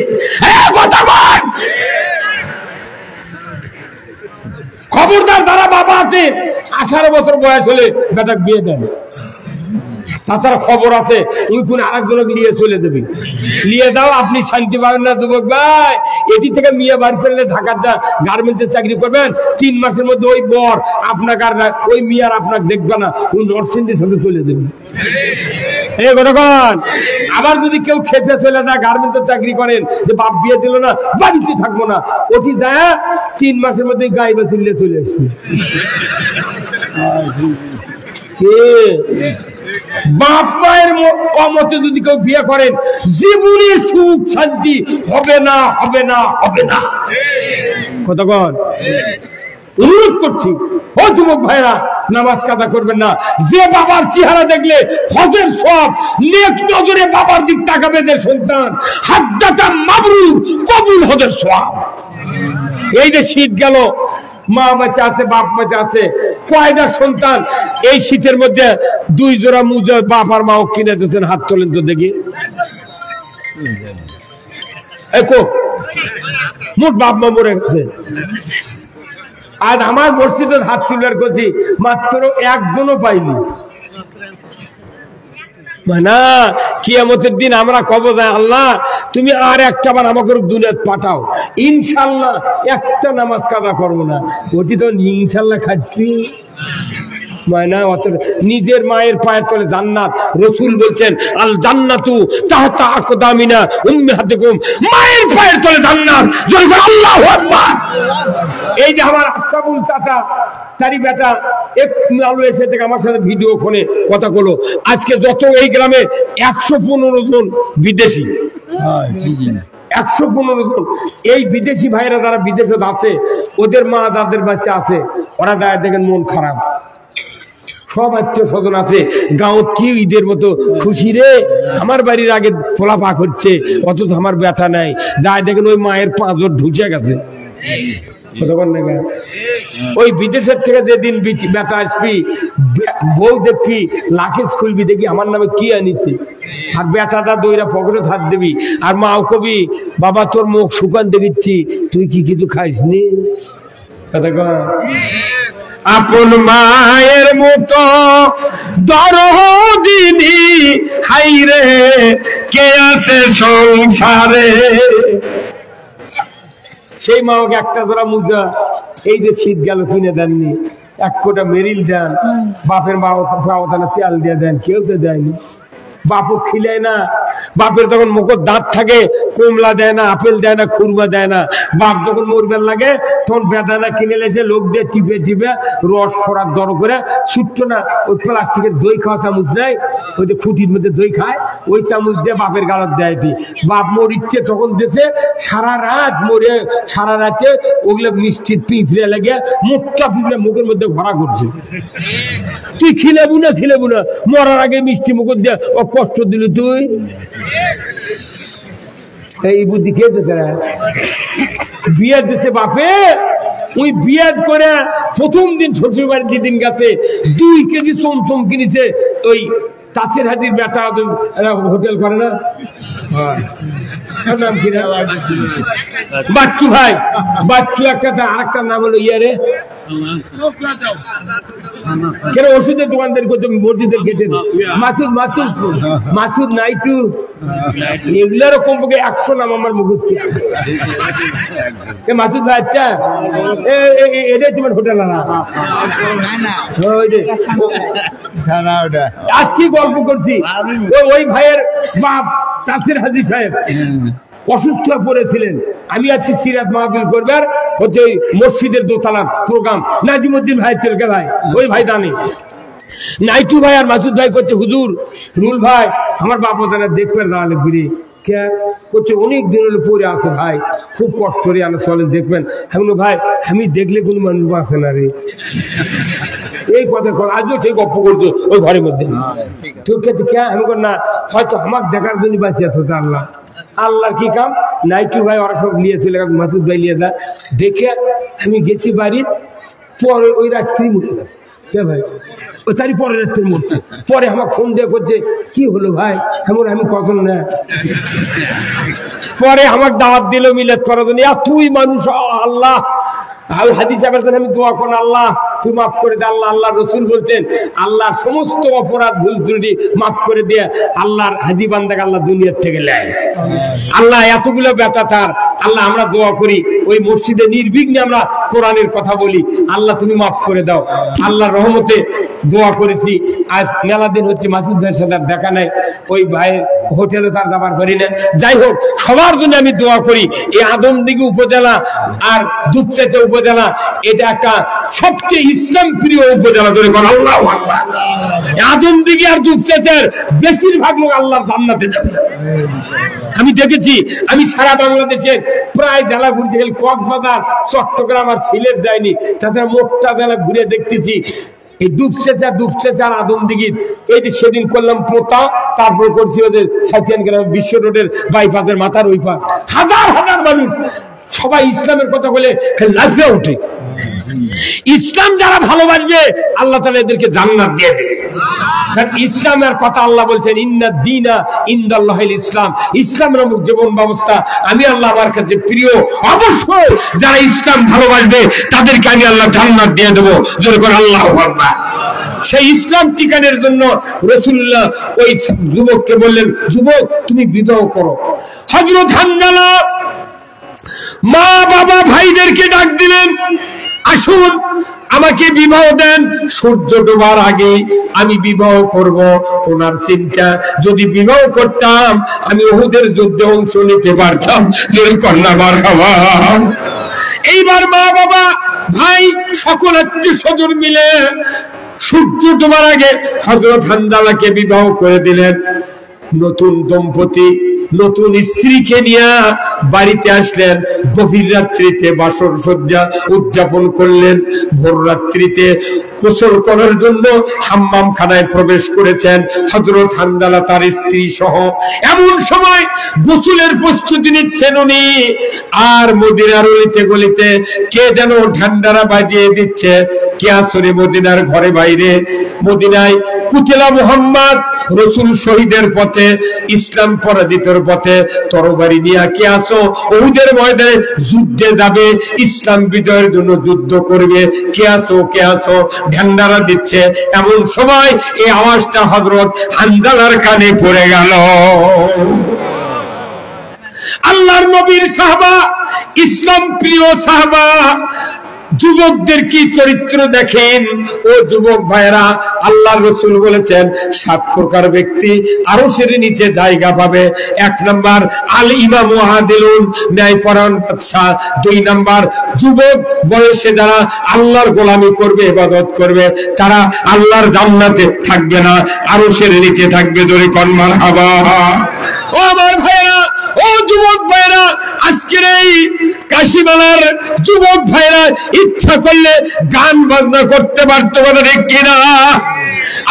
Speaker 1: খবরদার যারা বাবা আছে 18 বছর বয়স হলে বেটা বিয়ে দেন, তাছাড়া খবর আছে ওই কোন আরেকজনক নিয়ে চলে দেবে। নিয়ে দাও, আপনি শান্তি পাবেন না যুবক ভাই। এটি থেকে মেয়ে বার করলে ঢাকার গার্মেন্টসের চাকরি করবেন, 3 মাসের মধ্যে ওই বর আপনাকে আর ওই মেয়ে আর আপনাকে দেখবে না, ওই নরসিংদীর সাথে চলে দেবে। এই কতক্ষণ আবার যদি কেউ খেতে চলে যায়, গার্মেন্টসের চাকরি করেন, যে বাপ বিয়ে দিল না, বাড়িতে থাকবো না, ওটি যায় 3 মাসের মধ্যে গায়ে বাঁচিলে চলে আসবে। বাপ মায়ের অমতে যদি কেউ বিয়ে করেন, জীবনের সুখ শান্তি হবে না, হবে না, হবে না। কতক্ষণ অনুরোধ করছি, ও যুবক ভাইরা, নামাজ কাদা করবেন না। যে বাবার চেহারা দেখলে হজের সব নেক নজরে বাবার দিক তাকাবে, যে সন্তান হাজ্জাতা মাবরুর কবুল হজের সব। এই যে শীত গেল, মা বাচ্চা আছে, বাপ বাচ্চা আছে, কয়টা সন্তান এই শীতের মধ্যে 2 জোড়া মুজা বাপ আর মাও কিনে দিয়েছেন? হাত তোলেন তো দেখি। মোট বাপ মা মরে গেছে। আজ আমার মসজিদে হাত তুলার করছি, মাত্র একজনও পাইনি। না, কিয়ামতের দিন আমরা কব যায়, আল্লাহ তুমি আর একটা বার আমাকে দুনিয়াত পাঠাও, ইনশাল্লাহ একটা নামাজ কাদা করবো না। ওটি তো ইনশাল্লাহ খাচ্ছি। ময়না অত নিজের মায়ের পায়ের তলে জান্নাত। রাসূল বলছেন আল জান্নাতু তাহতা আকদামিনা উম্মাহাতিকুম, মায়ের পায়ের তলে জান্নাত। জোরে আল্লাহু আকবার। এই যে আমার আশরাফুল চাচা তারি বেটা একটু আলো এসে থেকে আমার সাথে ভিডিও ফোনে কথা বলো। আজকে যত এই গ্রামে 115 জন বিদেশি, 115 জন এই বিদেশি ভাইরা যারা বিদেশে আছে, ওদের মা দাদের বাচ্চা আছে, ওরা দায় দেখেন মন খারাপ। সব আত্মীয় স্বজন আছে, গাঁত কি ঈদের মতো খুশি রে, আমার বাড়ির আগে ফোলা পাক হচ্ছে, অথচ আমার ব্যথা নাই। দায় দেখেন ওই মায়ের পাঁজর ঢুকে গেছে। ওই বিদেশের থেকে যেদিন বেটা আসবি, বউ দেখবি লাকেজ খুলবি, দেখি আমার নামে কি আনিছে, আর বেটাটা দইরা পকেটে হাত দিবি, আর মাও কবি বাবা তোর মুখ শুকান দেখিচ্ছি, তুই কি কিছু খাইসনি? আপন মায়ের মতো দরদিনী হাইরে কে আছে সংসারে। সেই মা ওকে একটা জোড়া মুজা, এই যে শীত গেল কিনে দেননি, এক কোটা মেরিল দেন, বাপের বাবা তেল দিয়ে দেন, কেউ তো দেয়নি। বাপও খিলায় না, বাপের তখন মুখের দাঁত থাকে, কমলা দেয় না, আপেল দেয় না, খুরমা দেয় না। বাপ যখন মরবেন লাগে তখন বেদানা কিনে লেছে, লোক দিয়ে টিপে টিপে রস খোরাক দর করে ছুটত না, ওই প্লাস্টিকের দই খাওয়া চামচ দেয়, ওই যে ফুটির মধ্যে দই খায়, ওই চামচ দিয়ে বাপের গালত দেয়। বাপ মরিচ্ছে তখন দেশে সারা রাত মরে, সারা রাতে ওগুলো মিষ্টির পিঁপড়ে লেগে মুখটা পিঁপড়ে মুখের মধ্যে ভরা করছে। তুই খিলেবু না মরার আগে মিষ্টি মুখ দিয়ে কষ্ট দিল তুই। এই বুদ্ধি কে দিতে বিয়ে দিতে বাপে? ওই বিয়ে করে প্রথম দিন শ্বশুর বাড়ি যেদিন গেছে 2 কেজি চমচম কিনেছে। ওই তাসির হাজির বেটা হোটেল করে না, নাম কি বাচ্চু ভাই, বাচ্চু একটা আরেকটা নাম হলো ইয়ারে কেন ওষুধের দোকানদারি করতে মসজিদের গেটে মাসুদ মাসুদ নাইটু, এগুলারও কমপক্ষে 100 নাম আমার মুখে। মাসুদ ভাই আচ্ছা এটাই তোমার হোটেল না? আজকে গল্প করছি, ওই ভাইয়ের বাপ তাসির হাজি সাহেব অসুস্থ পড়েছিলেন। আমি আজকে সিরাত মাহফিল করবার হচ্ছে ওই মসজিদের দোতলার প্রোগ্রাম, নাজিমুদ্দিন ভাই চলকে ভাই, ওই ভাই দানি নাইটু ভাই আর মাসুদ ভাই করছে হুজুর রুল ভাই আমার বাবা দানা দেখবেন দাঁড়ালে ঘুরে কে করছে, অনেক দিন হলে পরে আছে ভাই, খুব কষ্ট করে আলো চলেন দেখবেন। আমি ভাই আমি দেখলে কোনো মানুষ বাঁচে না রে, এই কথা আজও সেই গপ্প করছো ওই ঘরের মধ্যে। তোকে কে আমি না, হয়তো আমার দেখার জন্য বাঁচিয়ে আছে আল্লাহ। আল্লাহর কি কাম? নাইটু ভাই ওরা সব নিয়ে চলে গেছে, মাসুদ ভাই নিয়ে যায় দেখে আমি গেছি বাড়ির, পরে ওই রাত্রি মরে গেছে। কে ভাই? ওই তারই পরের রাত্রে মরছে। পরে আমার ফোন দিয়ে করছে কি হলো ভাই, এমন আমি কত না। পরে আমার দাওয়াত দিল মিলাদ করার জন্য, তুই মানুষ আল্লাহ হাদিস সাহেবের জন্য আমি দোয়া করেন, আল্লাহ তুই মাফ করে দে। আল্লাহ রসুল বলছেন আল্লাহর সমস্ত অপরাধ ভুল ত্রুটি মাফ করে দিয়ে আল্লাহর হাজি বান্দাকে আল্লাহ দুনিয়ার থেকে নেয়। আল্লাহ এতগুলো ব্যথা তার, আল্লাহ আমরা দোয়া করি ওই মসজিদে নির্বিঘ্নে আমরা কোরআনের কথা বলি, আল্লাহ তুমি মাফ করে দাও। আল্লাহর রহমতে দোয়া করেছি। আজ মেলা দিন হচ্ছে মাসুদ ভাইয়ের সাথে দেখা নাই, ওই ভাইয়ের হোটেলে তার দাবার করি না। যাই হোক সবার জন্য আমি দোয়া করি। এই আদমদিঘি উপজেলা আর দুপচাঁচা উপজেলা এটা একটা সবচেয়ে ইসলাম প্রিয় উপজেলা ধরে কোন আল্লাহ আকবার। আদমদিঘি আর দুপচাঁচার বেশিরভাগ লোক আল্লাহর জান্নাতে যাবে। আমি দেখেছি, আমি সারা বাংলাদেশের প্রায় জেলা ঘুরতে গেলে কক্সবাজার, চট্টগ্রাম আর সিলেট যাইনি, তাছাড়া মোটটা জেলা ঘুরে দেখতেছি। এই দুপচাঁচা আর আদমদিঘির এই যে সেদিন করলাম পোতা, তারপর করছি ওদের সাইথিয়ান গ্রাম বিশ্ব রোডের বাইপাসের মাথার ওই পা, হাজার হাজার মানুষ সবাই ইসলামের কথা বলে লাফিয়ে ওঠে। ইসলাম যারা ভালোবাসবে আল্লাহ তাআলা এদেরকে জান্নাত দিয়ে দেবে। ইসলামের কথা আল্লাহ বলছেন ইন্নাদ দীনা ইনদাল্লাহিল ইসলাম, ইসলামের জীবন ব্যবস্থা আমি আল্লাহ আমার কাছে প্রিয়। অবশ্যই যারা ইসলাম ভালোবাসবে তাদেরকে আমি আল্লাহ জান্নাত দিয়ে দেবো। জোরে করে আল্লাহু আকবার। সেই ইসলাম টিকানোর জন্য রাসূলুল্লাহ ওই যুবককে বললেন, যুবক তুমি বিবাহ করো। হযরত হানজালা মা বাবা ভাইদেরকে ডাক দিলেন, আসুন আমাকে বিবাহ দেন, সূর্য ডোবার আগে আমি বিবাহ করব। ওনার চিন্তা, যদি বিবাহ করতাম আমি উহুদের যুদ্ধে অংশ নিতে পারতাম। কন্যা মারহাবা। এইবার মা বাবা ভাই সকল আত্মীয় স্বজন মিলে সূর্য ডোবার আগে হযরত হানজালাকে বিবাহ করে দিলেন। নতুন দম্পতি নতুন স্ত্রীকে নিয়ে বাড়িতে আসলেন। গভীর রাত্রিতে বাসর সজ্জা উদযাপন করলেন। ভোর রাত্রিতে গোসল করার জন্য হাম্মাম খানায় প্রবেশ করেছেন হযরত হানজালা তার স্ত্রী সহ। এমন সময় গোসলের প্রস্তুতি নিচ্ছেন উনি, আর মদিনার অলিতে গলিতে কে যেন ঢান্ডারা বাজিয়ে দিচ্ছে। কে আসরে মদিনার ঘরে বাইরে। মদিনায় কুতিলা মুহাম্মদ, রাসূল শহীদের পথে, ইসলাম পরাজিতর পথে তরবারি নিয়ে কে আসো, উহুদের ময়দানে যুদ্ধে যাবে, ইসলাম বিজয়ের জন্য যুদ্ধ করবে, কে আসো কে আসো ঢান্ডারা দিচ্ছে। এমন সময় এই আওয়াজটা হযরত হানজালার কানে পড়ে গেল। আল্লাহর নবীর সাহাবা, ইসলাম প্রিয় সাহাবা, যুবকদের কি চরিত্র দেখেন। ও যুবক ভাইরা, আল্লাহর রাসূল বলেছেন 7 প্রকার ব্যক্তি আরশের নিচে জায়গা পাবে। 1 নাম্বার আল ইমামু আদিলুন, ন্যায়পরায়ণ বাদশা। 2 নাম্বার যুবক বয়সে যারা আল্লাহর গোলামি করবে, ইবাদত করবে, তারা আল্লাহর জান্নাতে থাকবে না, আরশের নিচে থাকবে। জোরে কোন মারহাবা। ও আমার ভাইরা, ও যুবক ভাইরা, আজকের এই কাশিমালার যুবক ভাইরা ইচ্ছা করলে গান বাজনা করতে পারতো না, ঠিক কিনা?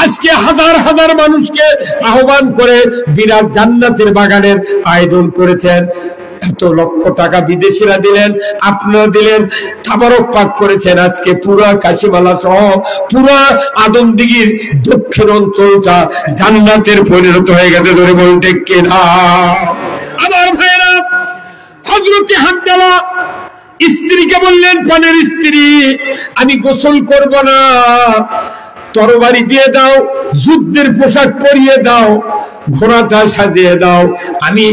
Speaker 1: আজকে হাজার হাজার মানুষকে আহ্বান করে বিরাট জান্নাতের বাগানের আয়োজন করেছেন। এত লক্ষ টাকা বিদেশিরা দিলেন, আপনারা দিলেন, তাবারক পাক করেছেন। আজকে পুরা কাশিমালা সহ পুরা আদমদিঘির দক্ষিণ অঞ্চলটা জান্নাতের পরিণত হয়ে গেছে। ধরে বলতে কিনা? আমার ভাইরা, হযরত হানজালা স্ত্রীকে বললেন, প্রাণের স্ত্রী, আমি গোসল করব না, তরবারি দিয়ে দাও, যুদ্ধের পোশাক পরিয়ে দাও, ঘোড়াটা সাজিয়ে দাও, আমি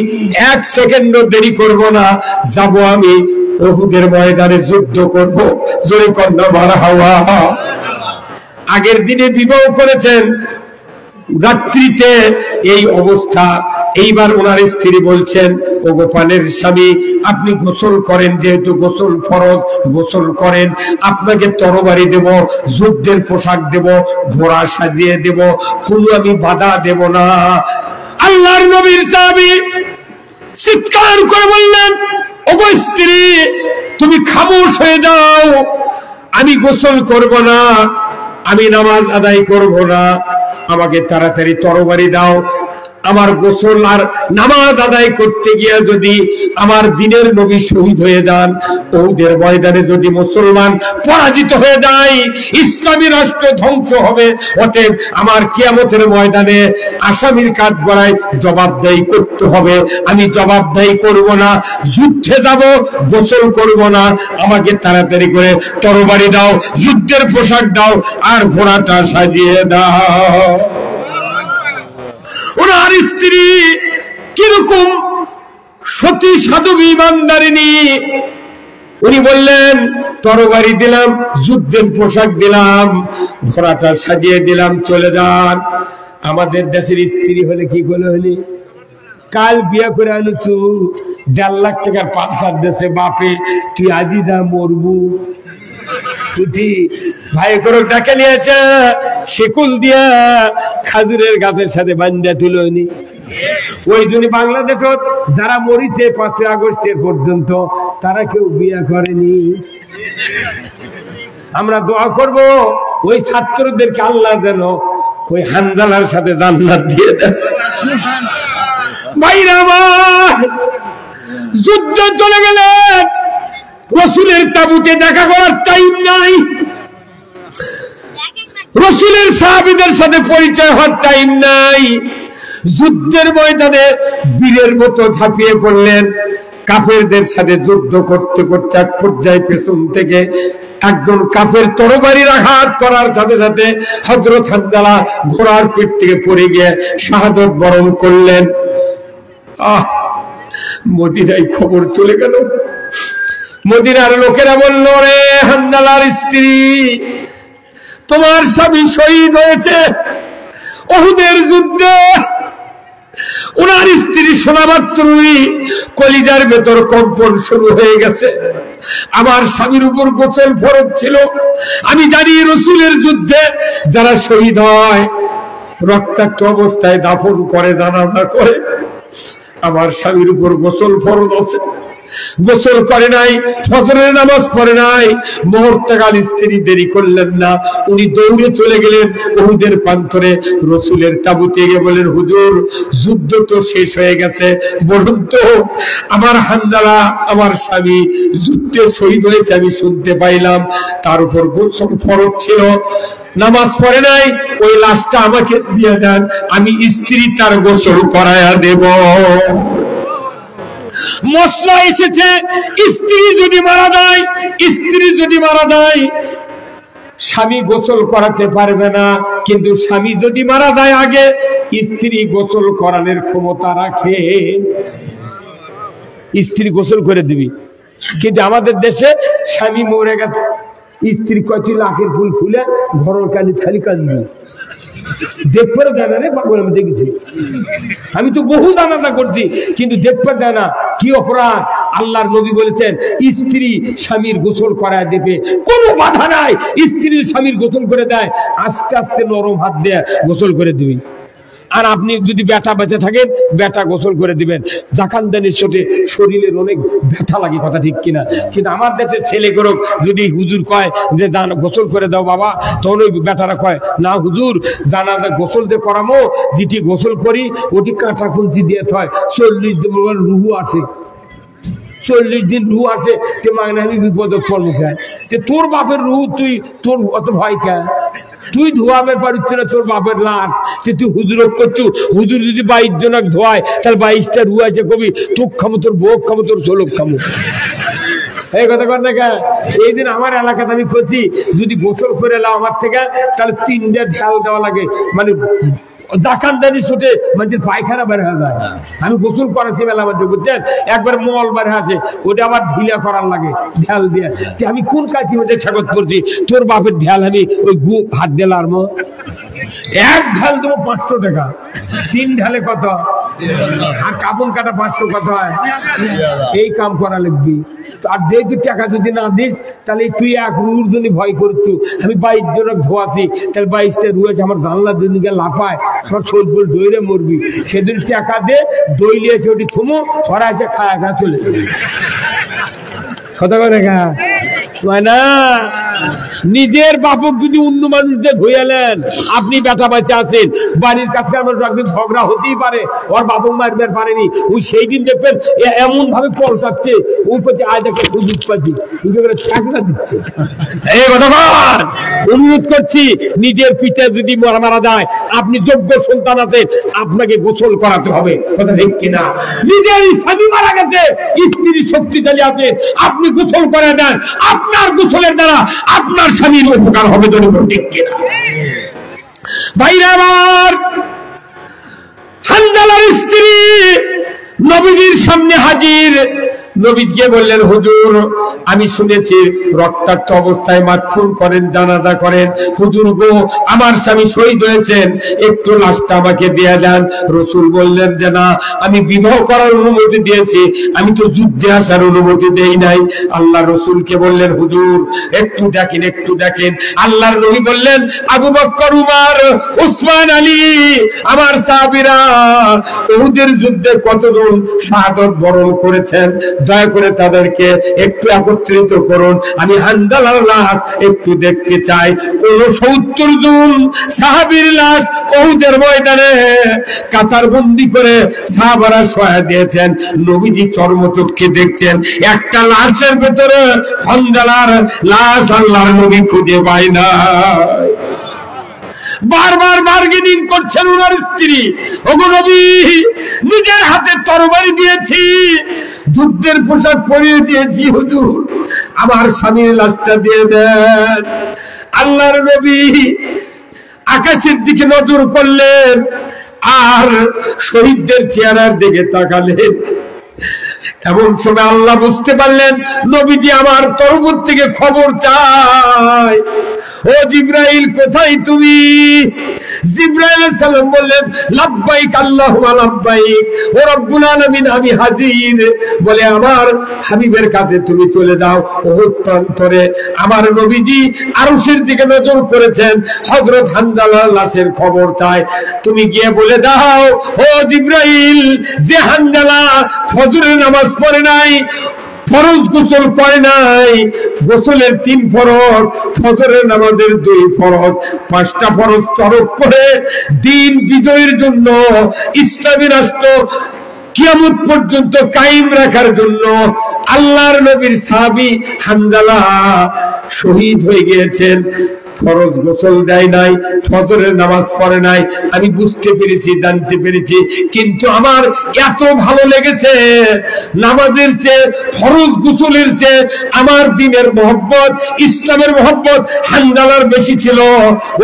Speaker 1: 1 সেকেন্ডও দেরি করব না, যাব আমি উহুদের ময়দানে যুদ্ধ করব। জোরে কন্যা মারহাবা। আগের দিনে বিবাহ করেছেন, রাত্রিতে এই অবস্থা। এইবার ওনার স্ত্রী বলছেন, ও গোপালের স্বামী, আপনি গোসল করেন, যেহেতু গোসল ফরজ, গোসল করেন, আপনাকে তরবারি দেব, যুদ্ধের পোশাক দেব, ঘোড়া সাজিয়ে দেব, কোনো আমি বাধা দেব না। আল্লাহর নবীর সাহাবী চিৎকার করে বললেন, ও গো স্ত্রী, তুমি খামোশ হয়ে যাও, আমি গোসল করব না, আমি নামাজ আদায় করব না, আমাকে তাড়াতাড়ি তরবারি দাও। আমার গোসল আর নামাজ আদায় করতে গিয়ে যদি আমার দিনের নবী শহীদ হয়ে যান, উহুদের ময়দানে যদি মুসলমান পরাজিত হয়ে যায়, ইসলামী রাষ্ট্র ধ্বংস হবে। অতএব আমার কিয়ামতের ময়দানে আসামির কাঠ গড়ায় জবাবদাহি করতে হবে। আমি জবাবদাহি করব না, যুদ্ধে যাব, গোসল করব না, আমাকে তাড়াতাড়ি করে তরবারি দাও, যুদ্ধের পোশাক দাও, আর ঘোড়াটা সাজিয়ে দাও। ওনার স্ত্রী কিরকম সতী সাধবী ইমানদারিনী, উনি বললেন, তরবারি দিলাম, যুদ্ধের পোশাক দিলাম, ঘোড়াটা সাজিয়ে দিলাম, চলে যান। আমাদের দেশের স্ত্রী হলে কি করে হলি, কাল বিয়ে করে আনছু, 1.5 লাখ টাকার পাথর দেশে, বাপে তুই আজি যা মরবু, উঠি ভাই করে ডাকে নিয়েছে, শিকুল দিয়া খাজুরের গাছের সাথে বান্ধা তুলনি। ওই জন্য বাংলাদেশত যারা মরিছে 5 আগস্টের পর্যন্ত, তারা কেউ বিয়ে করেনি। আমরা দোয়া করব ওই ছাত্রদেরকে আল্লাহ যেন ওই হানজালার সাথে জান্নাত দিয়ে দেন। ভাইরা আমার, যুদ্ধ চলে গেলেন, রাসূলের তাবুতে দেখা করার টাইম নাই, রাসূলের সাহাবীদের সাথে পরিচয় হওয়ার টাইম নাই। যুদ্ধের ময়দানে বীরের মতো ঝাঁপিয়ে পড়লেন। কাফেরদের সাথে যুদ্ধ করতে করতে এক পর্যায়ে পেছন থেকে একজন কাফের তরবারির আঘাত করার সাথে সাথে হযরত হানজালা ঘোড়ার পিঠ থেকে পড়ে গিয়ে শাহাদত বরণ করলেন। মদিনায় খবর চলে গেল, মদিনার লোকেরা বলল, রে হানজালার স্ত্রী, তোমার স্বামী শহীদ হয়েছে উহুদের যুদ্ধে। ওনার স্ত্রী শোনা মাত্রই কলিজার ভেতর কম্পন শুরু হয়ে গেছে। আমার স্বামীর উপর গোসল ফরজ ছিল। আমি জানি রাসূলের যুদ্ধে যারা শহীদ হয় রক্তাক্ত অবস্থায় দাফন করে, জানাজা করে, আমার স্বামীর উপর গোসল ফরজ আছে। গোসল করে নাই, ফজরের নামাজ পড়ে নাই। মুহূর্তকাল স্ত্রী দেরি করলেন না, উনি দৌড়ে চলে গেলেন উহুদের প্রান্তরে, রাসূলের তাঁবুতে গিয়ে বলেন, হুজুর যুদ্ধ তো শেষ হয়ে গেছে, বলুন তো আমার হানজালা আমার স্বামী যুদ্ধে শহীদ হয়েছে, আমি শুনতে পাইলাম, তার উপর গোসল ফরজ ছিল, নামাজ পড়ে নাই, ওই লাশটা আমাকে দিয়ে দেন, আমি স্ত্রী তার গোসল করায়া দেব। মশলা এসেছে, স্ত্রী যদি মারা যায় স্বামী গোসল করাতে পারবে না, কিন্তু স্বামী যদি মারা যায় আগে স্ত্রী গোসল করানোর ক্ষমতা রাখে, স্ত্রী গোসল করে দিবি। কিন্তু আমাদের দেশে স্বামী মরে গেছে, স্ত্রী কয়টি লাখের ফুল খুলে ঘরের কালি খালি কান্দি দেখতে দেয় না রে পাগল। আমি দেখেছি, আমি তো বহু জানাজা করছি, কিন্তু দেখতে দেয় না। কি অপরাধ! আল্লাহর নবী বলেছেন স্ত্রী স্বামীর গোসল করায় দেবে, কোনো বাধা নাই। স্ত্রী স্বামীর গোসল করে দেয়, আস্তে আস্তে নরম হাত দিয়ে গোসল করে দিবি। আর আপনি যদি ব্যথা বেঁচে থাকেন, ব্যথা গোসল করে দিবেন। জাকানদানির সাথে শরীরের অনেক ব্যথা লাগে, কথা ঠিক কিনা? কিন্তু আমার দেশের ছেলে করুক, যদি হুজুর কয় যে গোসল করে দাও বাবা, তখন ওই ব্যথাটা কয় না হুজুর জানাজা গোসল দিয়ে করামো, যেটি গোসল করি ওটি কাঁটা খুলছি দিয়ে থয়, 40 দিন রুহু আছে, 40 দিন রুহু আছে, তে মাগনা আমি বিপদে পড়বো খায়। তোর বাপের রুহু তুই তোর অত ভয় খায়, তুই ধোয়াবে পারছ না তোর বাপের লাশ, তুই হুজুর করছু। হুজুর যদি 22 জনক ধোয়ায়, তাহলে 22টা রু আছে, কবি তোক খামো, তোর বউ খামো, তোর ছোলক খামো। এই কথা কর না কেন? এই দিন আমার এলাকাতে আমি করছি, যদি গোসল করে এলাম আমার থেকে, তাহলে 3টা ঢাল দেওয়া লাগে, মানে জাকানদানি ছুটে মানুষের পায়খানা বের হয়ে যায়। আমি গোসল করাচ্ছি মেলা মধ্যে, বুঝছেন, একবার মল বের আছে, ওটা আবার ঢিলা করার লাগে ঢাল দিয়ে। আমি কোন কাজে মধ্যে ছাগত করছি, তোর বাপের ঢাল আমি ওই গু হাত দিলার মো, এক ঢাল দেবো 500 টাকা, 3 ঢালে কত? আর কাপড় কাটা 500 কত হয়? এই কাম করা লাগবি। আর যেহেতু টাকা যদি না দিস, তাহলে তুই এক রুর জন্য ভয় করছু। আমি 22 জনক ধোয়াছি, তাহলে 22টা রু আছে, আমার জানলার দিনকে লাফায়, আমার শোল ফোল দইরে মরবি। সেদিন টাকা দে, দই লিয়েছে, ওটি থুমো, ওরা আছে খায়া খা চলে যাবে। কথা করে খা না, নিজের বাপক যদি অন্য মানুষদের ধুয়ালেন, আপনি ব্যথা বাঁচে আছেন, বাড়ির কাছে আমার একদিন ঝগড়া হতেই পারে, ওর বাপক মারবে পারেনি, ওই সেই দিন দেখবেন এমন ভাবে পৌঁছাচ্ছে, ওই প্রতি আজ একটা সুযোগ পাচ্ছি, চাকরা দিচ্ছে। এই কথা অনুরোধ করছি, নিজের পিতা যদি মারা যায়, আপনি যোগ্য সন্তান আছেন, আপনাকে গোসল করাতে হবে, কথা ঠিক কিনা? নিজের স্বামী মারা গেছে, স্ত্রী শক্তিশালী আছে, আপনি গোসল করে দেন, আপনার গোসলের দ্বারা আপনার স্বামীর উপকার হবে, ঠিক কিনা? ভাইরা আমার, হানজালার স্ত্রী নবীজির সামনে হাজির। নবীজিকে বললেন, হুজুর আমি শুনেছি রক্তাক্ত অবস্থায় মাদফুন করেন, জানাজা করেন, হুজুর গো আমার স্বামী শহীদ হয়েছেন, একটু লাশটা আমাকে দিয়ে দেন। রাসূল বললেন যে না, আমি বিবাহ করার অনুমতি দিয়েছি, আমি তো যুদ্ধে আসার অনুমতি দেই নাই। আল্লাহ রাসূলকে বললেন, হুজুর একটু দেখেন, একটু দেখেন। আল্লাহর নবী বললেন, আবু বকর, উমর, উসমান, আলী, আমার সাহাবীরা উহুদের যুদ্ধে কতজন শাহাদাত বরণ করেছেন, দয়া করে তাদেরকে একটু একত্রিত করুন, আমি হানজালার লাশ একটু দেখতে চাই। 69 জন সাহাবীর লাশ উহুদের ময়দানে কাতার বন্দি করে সাহাবারা শোয়া দিয়েছেন। নবীজি চর্মচক্ষে দেখছেন, একটা লাশের ভেতরে হানজালার লাশ আল্লাহর নবী খুঁজে পায় না। বারবার বার্গেনিং করছেন ওনার স্ত্রী, ওগো নবী নিজের হাতে তরবারি দিয়েছি, যুদ্ধের পোশাক পরিয়ে দিয়েছি, হুজুর আমার স্বামীর লাশটা দিয়ে দেন। আল্লাহর নবী আকাশের দিকে নজর করলেন আর শহীদদের চেহারার দিকে তাকালেন। এমন সময় আল্লাহ বুঝতে পারলেন নবীজি আমার তরফ থেকে খবর চায়। ও জিব্রাইল, কোথায় তুমি? জিব্রাইল আলাইহিস সালাম বললেন, লাব্বাইক আল্লাহুম্মা লাব্বাইক, ও রব্বুল আলামিন, আমি হাজির। বলে, আমার হাবিবের কাছে তুমি চলে যাও। উহুদ প্রান্তরে আমার নবীজি আরশের দিকে নজর করেছেন, হযরত হানজালার লাশের খবর চায়। তুমি গিয়ে বলে দাও, ও জিব্রাইল, যে হানজালা ফজরের নামাজ পড়ে নাই, ফরজ গোসল করে নাই, গোসলের 3 ফরজ, ফজরের নামাজের 2 ফরজ, 5টা ফরজ তরক করে দিন বিজয়ের জন্য, ইসলামী রাষ্ট্র কিয়ামত পর্যন্ত কায়েম রাখার জন্য আল্লাহর নবীর সাহাবী হানজালা শহীদ হয়ে গিয়েছেন। ফরজ গোসল দেয় নাই, ফজরের নামাজ পড়ে নাই। আমি বুঝতে পেরেছি, জানতে পেরেছি, কিন্তু আমার এত ভালো লেগেছে, নামাজের চেয়ে, ফরজ গোসলের চেয়ে আমার দ্বীনের মহব্বত, ইসলামের মহব্বত হানজালার বেশি ছিল।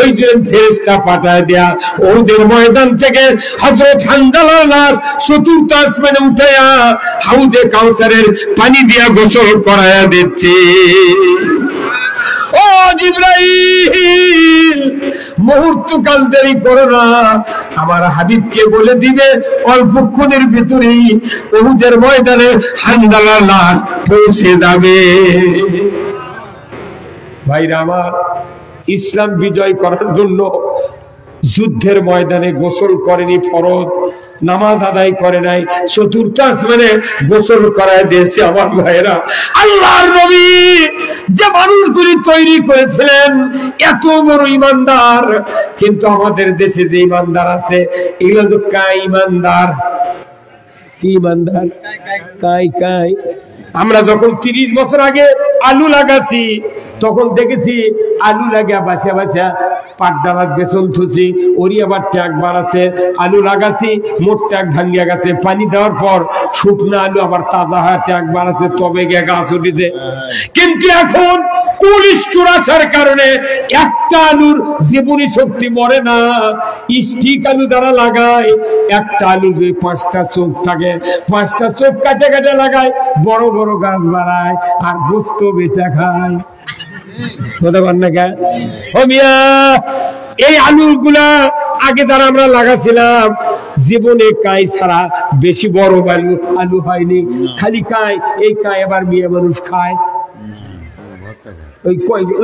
Speaker 1: ওই দিন ফেরেশতা পাঠায় দেয়া ওদের ময়দান থেকে হযরত হানজালার লাশ 4th আসমানে উঠায়া হাউজে কাউসারের পানি দিয়া গোসল করায়া দিচ্ছে। ও জিব্রাইল, মুহূর্তকাল দেরি করো না, আমার হাবিবকে বলে দিবে অল্পক্ষণের ভিতরেই উহুদের ময়দানে হানজালার লাশ পৌঁছে যাবে। ভাইরা আমার, ইসলাম বিজয় করার জন্য যুদ্ধের ময়দানে গোসল করেনি, ফরজ নামাজ আদায় করে নাই, 4th আসমানে গোসল করায় দিয়েছে। আমার ভাইরা, আল্লাহর নবী যে মানুষগুলি তৈরি করেছিলেন এত বড় ইমানদার, কিন্তু আমাদের দেশে যে ইমানদার আছে এগুলো তো কাই ইমানদার। কি ইমানদার? কাই কাই। আমরা যখন 30 বছর আগে আলু লাগাছি, তখন দেখেছি আলু লাগা বাছা বাছা পাটডালার বেসন থুছি, ওরি আবার ট্যাগ বাড়াছে। আলু লাগাছি, মোট ট্যাগ ভাঙ্গিয়া গেছে, পানি দেওয়ার পর শুকনা আলু আবার তাজা হয়, ট্যাগ বাড়াছে, তবে গিয়ে গাছ উঠেছে। কিন্তু এখন কোলেস্টোর আসার কারণে একটা আলুর জীবনী শক্তি মরে না। স্টিক আলু দ্বারা লাগায়, একটা আলু যে 5টা চোখ থাকে, 5টা চোখ কাটে কাটে লাগায়, বড় বড় গাছ বাড়ায়, আর গোস্ত বেচা খায়। এই আলুগুলা আগে যারা আমরা লাগাছিলাম, জীবনে কাই ছাড়া বেশি বড় আলু হয়নি, খালি কাই। এই কাই আবার মেয়ে মানুষ খায়, ওই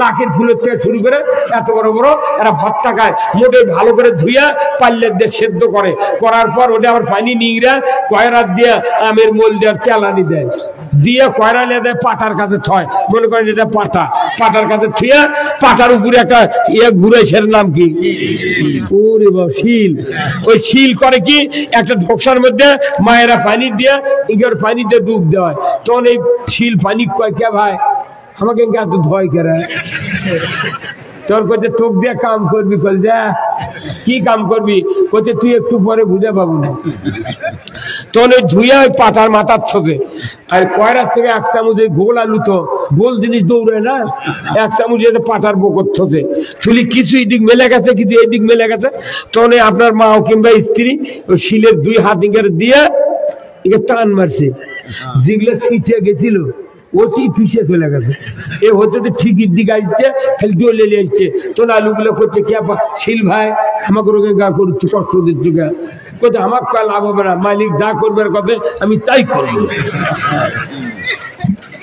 Speaker 1: লাখের ফুলের থেকে শুরু করে এত বড় বড় এরা ভর্তা খায়। মোটে ভালো করে ধুইয়া পাল্লের দিয়ে সেদ্ধ করে, করার পর ওটা আবার পানি নিংড়া কয়রাত দিয়ে আমের মোল দেওয়ার তেলানি দেয়, দিয়ে কয়রা নিয়ে দেয় পাটার কাছে ছয়। মনে করেন এটা পাটা, পাটার কাছে থুয়া পাটার উপরে একটা ঘুরে, সের নাম কি? শিল। ওই শিল করে কি, একটা ঢোকসার মধ্যে মায়েরা পানি দিয়ে ইগের পানি দিয়ে ডুব দেওয়া, তখন এই শিল পানি কয় কে ভাই আমাকে এত ভয় করে। তোর কাছে তোক দিয়ে কাম করবি, কল যা কি কাম করবি, কোথায় তুই একটু পরে বুঝে পাবো না। তখন ওই ধুইয়া ওই পাতার মাথার ছোকে, আর কয়রার থেকে 1 চামচ ওই গোল আলু, তো গোল জিনিস দৌড়ে না, 1 চামচ পাটার বকর ছোকে চুলি, কিছু এদিক মেলে গেছে, কিছু এইদিক মেলে গেছে। তখন আপনার মা কিংবা স্ত্রী ওই শিলের 2 হাত ইঙ্গের দিয়ে একে টান মারছে, যেগুলো ছিটে গেছিল ওটি পিছিয়ে চলে গেছে। এ হচ্ছে তো ঠিকির দিকে আসছে, খালি ডলে আসছে। তোর আলুগুলো করছে কে শিল ভাই, আমাকে রোগে গা করছে, কষ্ট দিচ্ছে গা, কোথায় আমার লাভ হবে না, মালিক যা করবে কথা আমি তাই করবো।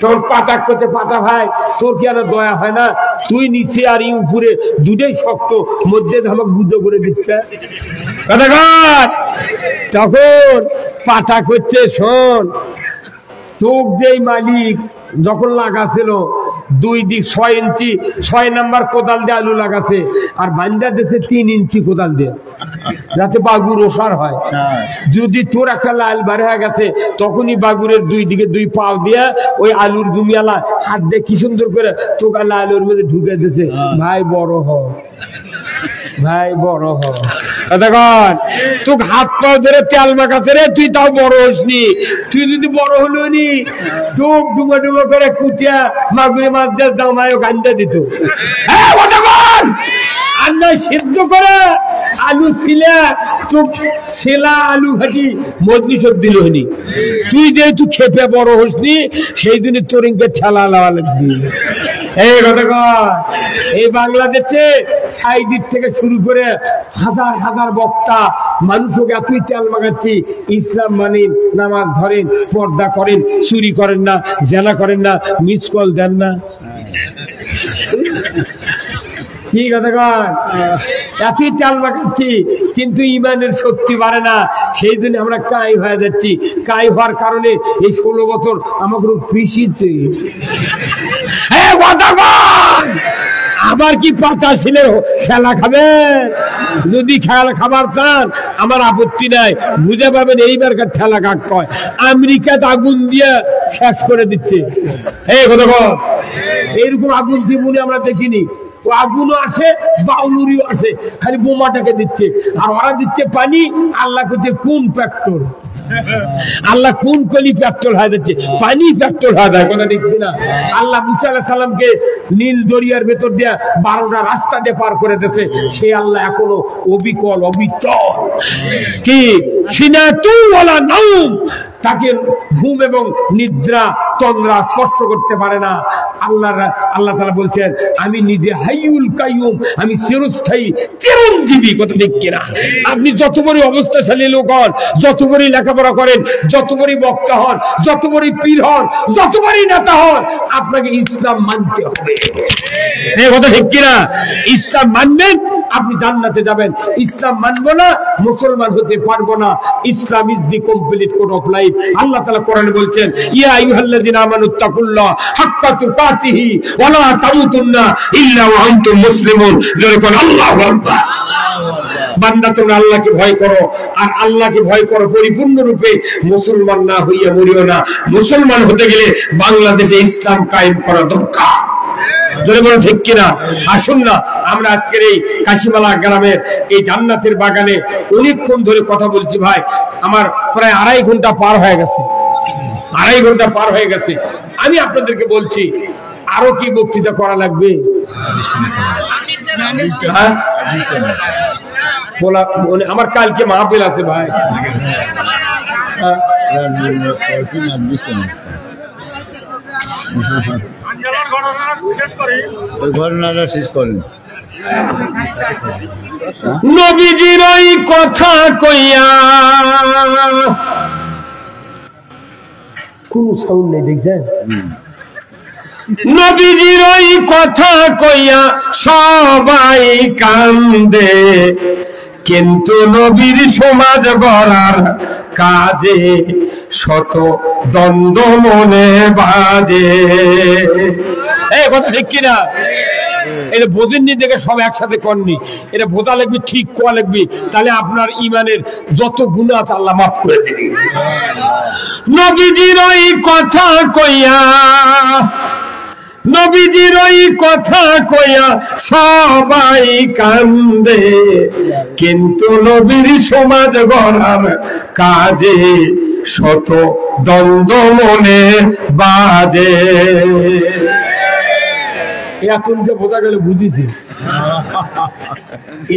Speaker 1: তোর পাতা করতে, পাতা ভাই তোর কি আর দয়া হয় না? তুই নিচে আর উপরে দুটোই শক্ত, মধ্যে আমাকে বুদ্ধ করে দিচ্ছে। তখন পাতা করছে, শোন, চোখ যেই মালিক যখন লাগাছিল 2 দিক 6 ইঞ্চি 6 নাম্বার কোদাল দিয়ে আলু লাগাছে, আর বান্দা দেশে 3 ইঞ্চি কোদাল দিয়ে, যাতে বাগুর ওসার হয়। যদি তোর একটা লাল বার হয়ে গেছে, তখনই বাগুরের 2 দিকে 2 পাও দিয়া ওই আলুর জমিয়ালা হাত দিয়ে কি সুন্দর করে তোকা আলুর মধ্যে ঢুকে দিয়েছে। ভাই বড় হ, ভাই বড় হ। দেখুন তোকে হাত পাও ধরে তেল মাখাছে রে, তুই তাও বড় হসনি। তুই যদি বড় হলো নি, চোখ ডুবো ডুবো করে কুটিয়া মাগুরি মাছ দিয়ে দামায় গান্ধা দিত। আর নয় সিদ্ধ করে আলু ছিলা তো ছেলা আলু ভাজি মজলিসত দিল হইনি। তুই যেহেতু খেপে বড় হসনি সেই দিনে তোরিংকে ঠেলা লাওয়া লাগবি। এই কথা কয়, এই বাংলাদেশে সাইদিক থেকে শুরু করে হাজার হাজার বক্তা মানুষকে এতই তেল মাগাচ্ছি, ইসলাম মানেন, নামাজ ধরেন, পর্দা করেন, চুরি করেন না, জেনা করেন না, মিস কল দেন না। কি কথা কয়, এতই তেল মাগাচ্ছি কিন্তু ইমানের শক্তি বাড়ে না। সেই জন্য আমরা কাই হয়ে যাচ্ছি। কাই হওয়ার কারণে এই 16 বছর আমাকে পিছিয়েছে। আবার কি পাতা ছিল খেলা খাবেন? যদি খেলা খাবার চান আমার আপত্তি নাই, বুঝে পাবেন এইবারকার ঠেলা কাক কয়। আমেরিকাতে আগুন দিয়ে শেষ করে দিচ্ছে। এই কথা কয়, এইরকম আগুন জীবনে আমরা দেখিনি। ও আগুনও আছে, বাউলুরিও আছে, খালি বোমাটাকে দিচ্ছে। আর ওরা দিচ্ছে পানি। আল্লাহ করছে কোন পেট্রোল, আল্লাহ কোন কলি পেট্রোল হয়ে যাচ্ছে, পানি পেট্রোল হয়ে যায়। কথা দেখছি না? আল্লাহ মুসা আলাইহিস সালামকে নীল দরিয়ার ভেতর দিয়ে 12টা রাস্তা দিয়ে পার করে দিয়েছে। সে আল্লাহ এখনো অবিকল অবিচল। কি সিনাতু ওয়ালা নাউম, তাকে ঘুম এবং নিদ্রা তন্দ্রা স্পর্শ করতে পারে না। আল্লাহ তাআলা বলছেন আমি নিজে হাইয়ুল কাইয়ুম, আমি চিরস্থায়ী চিরঞ্জীবী। কথা ঠিক কিনা? আপনি যত বড় অবস্থাশালী লোক হন, যত বড় লেখাপড়া করেন, যত বড় বক্তা হন, যত বড় পীর হন, যত বড় নেতা হন, আপনাকে ইসলাম মানতে হবে। এই কথা ঠিক কিনা? ইসলাম মানবেন আপনি জান্নাতে যাবেন, ইসলাম মানবো না মুসলমান হতে পারবো না। Islam is the complete code of life. Allah তাআলা কোরআনে বলছেন ইয়া আইয়ুহাল্লাযিনা আমানুত্তাকুল্লাহ হাক্কা তুকাতিহি ওয়া লা তামুতুন্না ইল্লা ওয়া আনতুম মুসলিমুন। যেরকম আল্লাহু আকবার। বান্দা তোমরা আল্লাহকে ভয় করো, আর আল্লাহকে ভয় করো পরিপূর্ণ রূপে। মুসলমান না হইয়া মরিও না। মুসলমান হতে গেলে বাংলাদেশে ইসলাম কায়েম করা দরকার। জোরে বলেন ঠিক কিনা? আসুন না আমরা আজকের এই কাশিমালা গ্রামের এই জান্নাতের বাগানে অনেকক্ষণ ধরে কথা বলছি ভাই। আমার প্রায় 2.5 ঘন্টা পার হয়ে গেছে, 2.5 ঘন্টা পার হয়ে গেছে। আমি আপনাদেরকে বলছি আরো কি বক্তৃতা করা লাগবে? আমার কালকে মাহফিল আছে ভাই। ঘটনাটা শেষ করেন। নবীজির ওই কথা কইয়া, কোন সাউন্ড নেই দেখছেন? নবীজির ওই কথা কইয়া সবাই কান্দে, কিন্তু নবীর সমাজ গড়ার কাজে শত দ্বন্দ্ব মনে বাজে। এই কথা ঠিক কিনা? এটা বোঝেননি দেখে সব একসাথে করনি। এটা বোঝা লাগবে, ঠিক কোয়া লাগবে, তাহলে আপনার ইমানের যত গুনাহ আছে আল্লাহ মাফ করে দেবে। নবীজির ওই কথা কইয়া, নবীজির ওই কথা কইয়া সবাই কান্দে, কিন্তু নবীর সমাজ গড়ার কাজে শত দ্বন্দ্ব মনে বাজে। এতটা বোঝা গেলে বুঝেছি।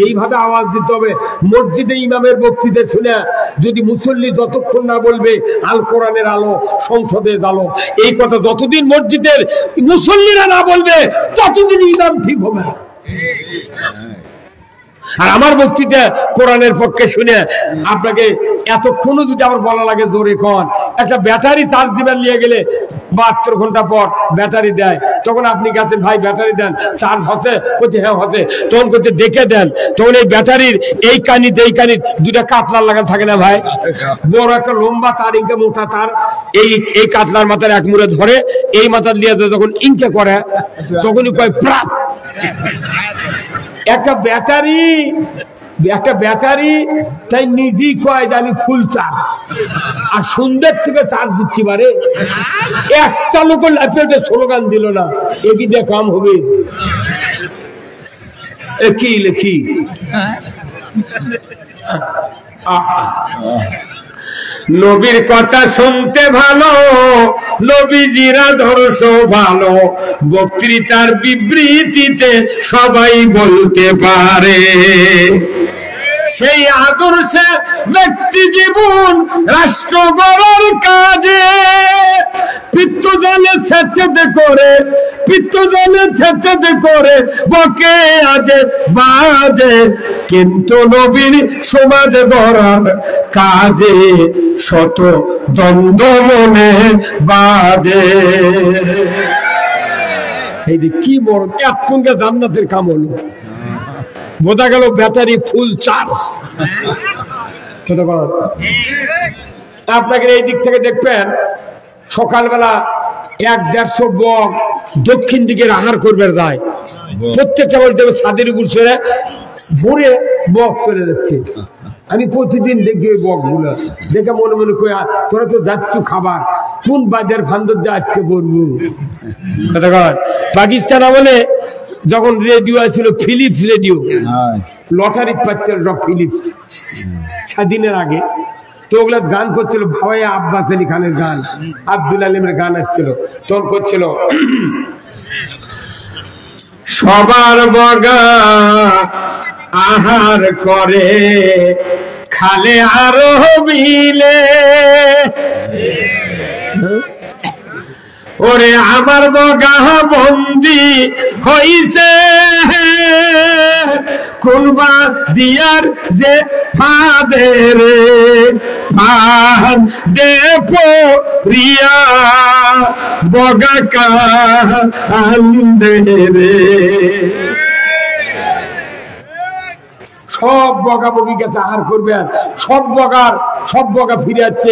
Speaker 1: এইভাবে আওয়াজ দিতে হবে। মসজিদে ইমামের বক্তৃতা শুনে যদি মুসল্লি যতক্ষণ না বলবে আল কোরআনের আলো, সংসদের আলো, এই কথা যতদিন মসজিদের মুসল্লিরা না বলবে ততদিন ইমাম ঠিক হবে না। আর আমার বক্তৃতা কোরআনের পক্ষে শুনে আপনাকে এতক্ষণও যদি আবার বলা লাগে জোরে কন, একটা ব্যাটারি চার্জ দিবেন নিয়ে গেলে 72 ঘন্টা পর ব্যাটারি দেয়, তখন আপনি গেছেন ভাই ব্যাটারি দেন, চার্জ হচ্ছে? করছে হ্যাঁ হচ্ছে। তখন করছে দেখে দেন। তখন এই ব্যাটারির এই কানিতে এই কানি দুটা কাতলার লাগান থাকে না ভাই, বড় একটা লম্বা তার, ইনকে মোটা তার, এই কাতলার মাথার এক মুড়ে ধরে এই মাথার দিয়ে যখন ইনকে করে তখনই কয় প্রাপ। একটা ব্যাটারি তাই নিজেই কয় যে আমি ফুল চার্জ, আর সন্ধ্যের থেকে চার্জ দিচ্ছি পারে। একটা লোক লাফিয়ে স্লোগান দিল না, এ কি দিয়ে কাম হবে? কি লেখি নবীর কথা শুনতে ভালো, নবীজির আদর্শ ভালো, বক্তৃতার বিবৃতিতে সবাই বলতে পারে। সেই আদর্শে ব্যক্তি জীবন রাষ্ট্র গড়ার কাজে পিত্তজলে ছেচেতে করে বকে আজে বাজে, কিন্তু নবীর সমাজ গড়ার কাজে শত দ্বন্দ্ব মনে বাজে। এই যে কি বড় এতক্ষণকে জান্নাতের কাম হলো, বোঝা গেল ব্যাটারি ফুল চার্জ। আপনাকে এই দিক থেকে দেখবেন সকালবেলা 100-150 বক দক্ষিণ দিকে আহার করবে যায়, প্রত্যেকটা বলতে ছাদের উপর ছেড়ে ভরে বক চলে যাচ্ছে। আমি প্রতিদিন দেখি ওই বক গুলো, দেখে মনে মনে করি তোরা তো যাচ্ছ খাবার, কোন বাজার ফান্দর যা আজকে বলবো। পাকিস্তান আমলে যখন রেডিও ছিল ফিলিপস রেডিও, লটারি পাচ্ছিল সব ফিলিপস স্বাধীনের আগে, তো ওগুলা গান করছিল ভাইয়া আব্বাস আলী খানের গান, আব্দুল আলিমের গান আসছিল, তখন করছিল সবার বগা আহার করে খালে আরো বিলে, ওরে আমার বগা বন্দি হইছে কুলবা দিয়ার যে ফাদের ফান দেপো রিয়া বগা কান্দে রে। সব বগা বগি কাছে আহার করবেন, সব বগা ফিরে যাচ্ছে,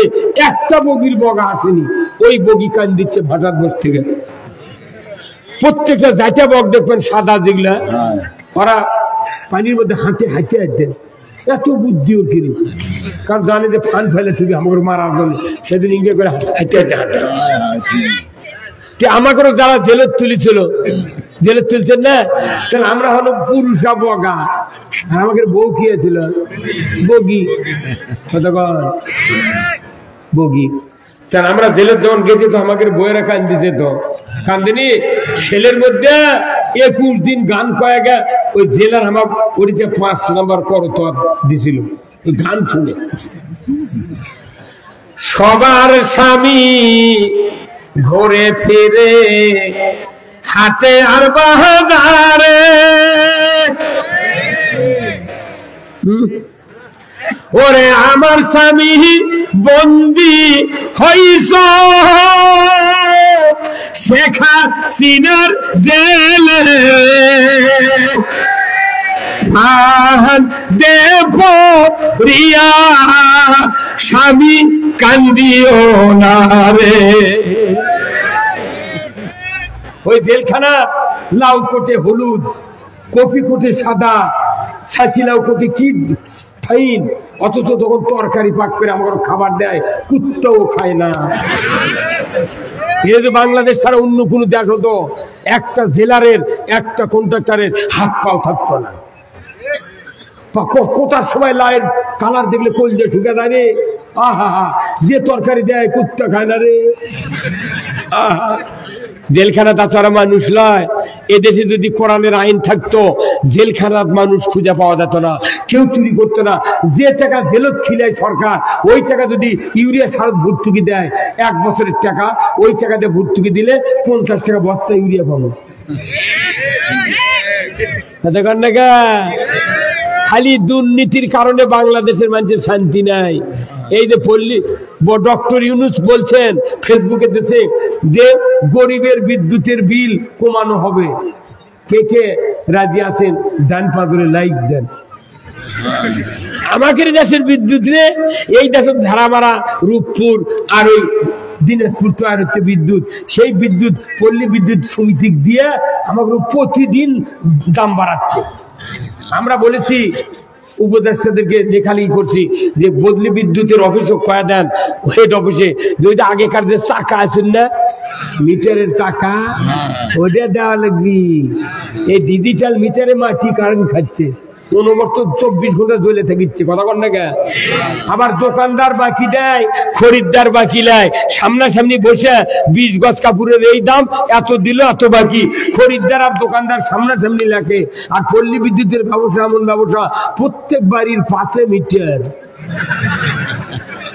Speaker 1: একটা বগির বগা আসেনি, ওই বগি কান দিচ্ছে ভাটার বস থেকে। প্রত্যেকটা জায়গা বগ দেখবেন সাদা যেগুলা, ওরা পানির মধ্যে হাঁটে এত বুদ্ধি ওর কিনি, কারণ জানে যে ফান ফেলে তুমি আমাকে মারার জন্য, সেদিন ইঙ্গে করে হাঁটে আমাকেও যারা জেলের তুলছেন না, তাহলে আমরা হলো পুরুষা বগা, আর আমাকে বউ খেয়েছিল বগি, বগি। তাহলে আমরা জেলের যখন গেছি তো আমাকে বইয়েরা কান্দিছে, তো কান্দিনি ছেলের মধ্যে 21 দিন গান কয়ে গে, ওই জেলার আমার ওরিতে 5 নম্বর করতর দিছিল ওই গান শুনে। সবার স্বামী ঘুরে ফিরে হাতে আর বাহাদারে, ওরে আমার স্বামী বন্দি হইছ শেখ হাসিনার জেলে, দেব রিয়া স্বামী কান্দিও না রে। ওই জেলখানা লাউ কোটে হলুদ, কফি কোটে সাদা, ছাঁচি লাউ কোটে কি ফাইন, অথচ তখন তরকারি পাক করে আমাকে খাবার দেয়, কুত্তাও খায় না। এটা বাংলাদেশ ছাড়া অন্য কোনো দেশ হতো, একটা জেলারের একটা কন্ট্রাক্টরের হাত পাও থাকতো না। কোটার সময় লাইন কালার দেখলে কলজে শুকে যায় রে, আহা যে তরকারি দেয় কুত্তা খায় না রে। আহা, জেলখানা তাছাড়া মানুষ লয়। এদেশে যদি কোরআনের আইন থাকতো জেলখানার মানুষ খুঁজে পাওয়া যেত না, কেউ চুরি করতো না। যে টাকা জেলত খিলায় সরকার, ওই টাকা যদি ইউরিয়া সার ভর্তুকি দেয় 1 বছরের টাকা, ওই টাকা দিয়ে ভর্তুকি দিলে 50 টাকা বস্তা ইউরিয়া পাবো। খালি দুর্নীতির কারণে বাংলাদেশের মানুষের শান্তি নাই। এই যে ডক্টর ইউনূস বলছেন ফেসবুকে দেশে যে গরিবের বিদ্যুতের বিল কমানো হবে, কে কে রাজি আছেন? ডান পাগলে লাইক দেন। আমাদের দেশের বিদ্যুৎ রে, এই দেশের ধারামারা রূপপুর আর ওই দিনাজপুর তো আর হচ্ছে বিদ্যুৎ, সেই বিদ্যুৎ পল্লী বিদ্যুৎ সমিতি দিয়ে আমাকে প্রতিদিন দাম বাড়াচ্ছে। আমরা বলেছি উপদেষ্টাদেরকে লেখালেখি করছি যে বদলি বিদ্যুতের অফিসও কয়া দেন, হেড অফিসে যেটা আগেকার যে চাকা আছেন না মিটারের চাকা, ওটা দেওয়া লাগবি। এই ডিজিটাল মিটারে মাটি কারেন্ট খাচ্ছে, অনবরত 24 ঘন্টা জ্বলে থাকিচ্ছে, কথা কন না কে? আবার দোকানদার বাকি দেয়, খরিদ্দার বাকি নেয়, সামনাসামনি বসে 20 গজ কাপড়ের এই দাম এত দিল এত বাকি, খরিদ্দার আর দোকানদার সামনাসামনি লেখে। আর পল্লী বিদ্যুতের ব্যবসা এমন ব্যবসা, প্রত্যেক বাড়ির 5 মিটার।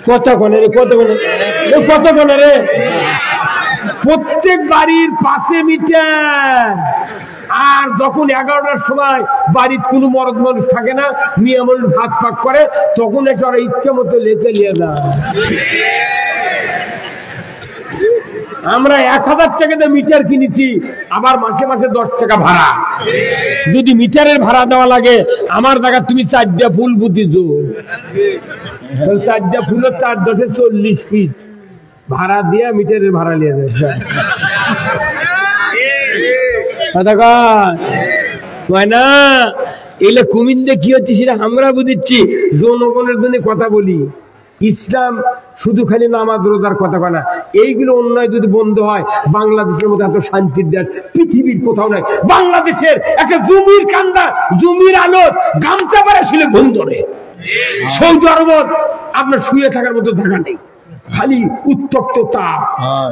Speaker 1: কত কোনে রে, কত কোনে, কত কোনে রে? প্রত্যেক বাড়ির 5 মিটার। আর যখন 11টার সময় বাড়ির কোনো মরদ মানুষ থাকে না, মেয়ে মানুষ ভাগ পাক করে, তখন এসে ওরা ইচ্ছে মতো লেখে নিয়ে যায়। আমরা 1000 টাকাতে মিটার কিনেছি, আবার মাসে মাসে 10 টাকা ভাড়া। যদি মিটারের ভাড়া দেওয়া লাগে, আমার জায়গা তুমি 4টা ফুল বুঝিছ, 4টা ফুলের 4 10 40 ফিট ভাড়া দিয়া মিটারের ভাড়া নিয়ে যায়। না এলে কুমিন্দে কি হচ্ছে সেটা আমরা বুঝেছি, জনগণের জন্য কথা বলি। ইসলাম শুধু খালি নামাজ রোজার কথা কয় না, এইগুলো অন্যায় যদি বন্ধ হয়, বাংলাদেশের মধ্যে এত শান্তির দেশ পৃথিবীর কোথাও নাই। বাংলাদেশের একটা জমির কান্দা, জমির আলো গামছা পারে শুলে ঘুম ধরে। সৌদি আরব আপনার শুয়ে থাকার মতো জায়গা নেই, খালি উত্তপ্ত তাপ।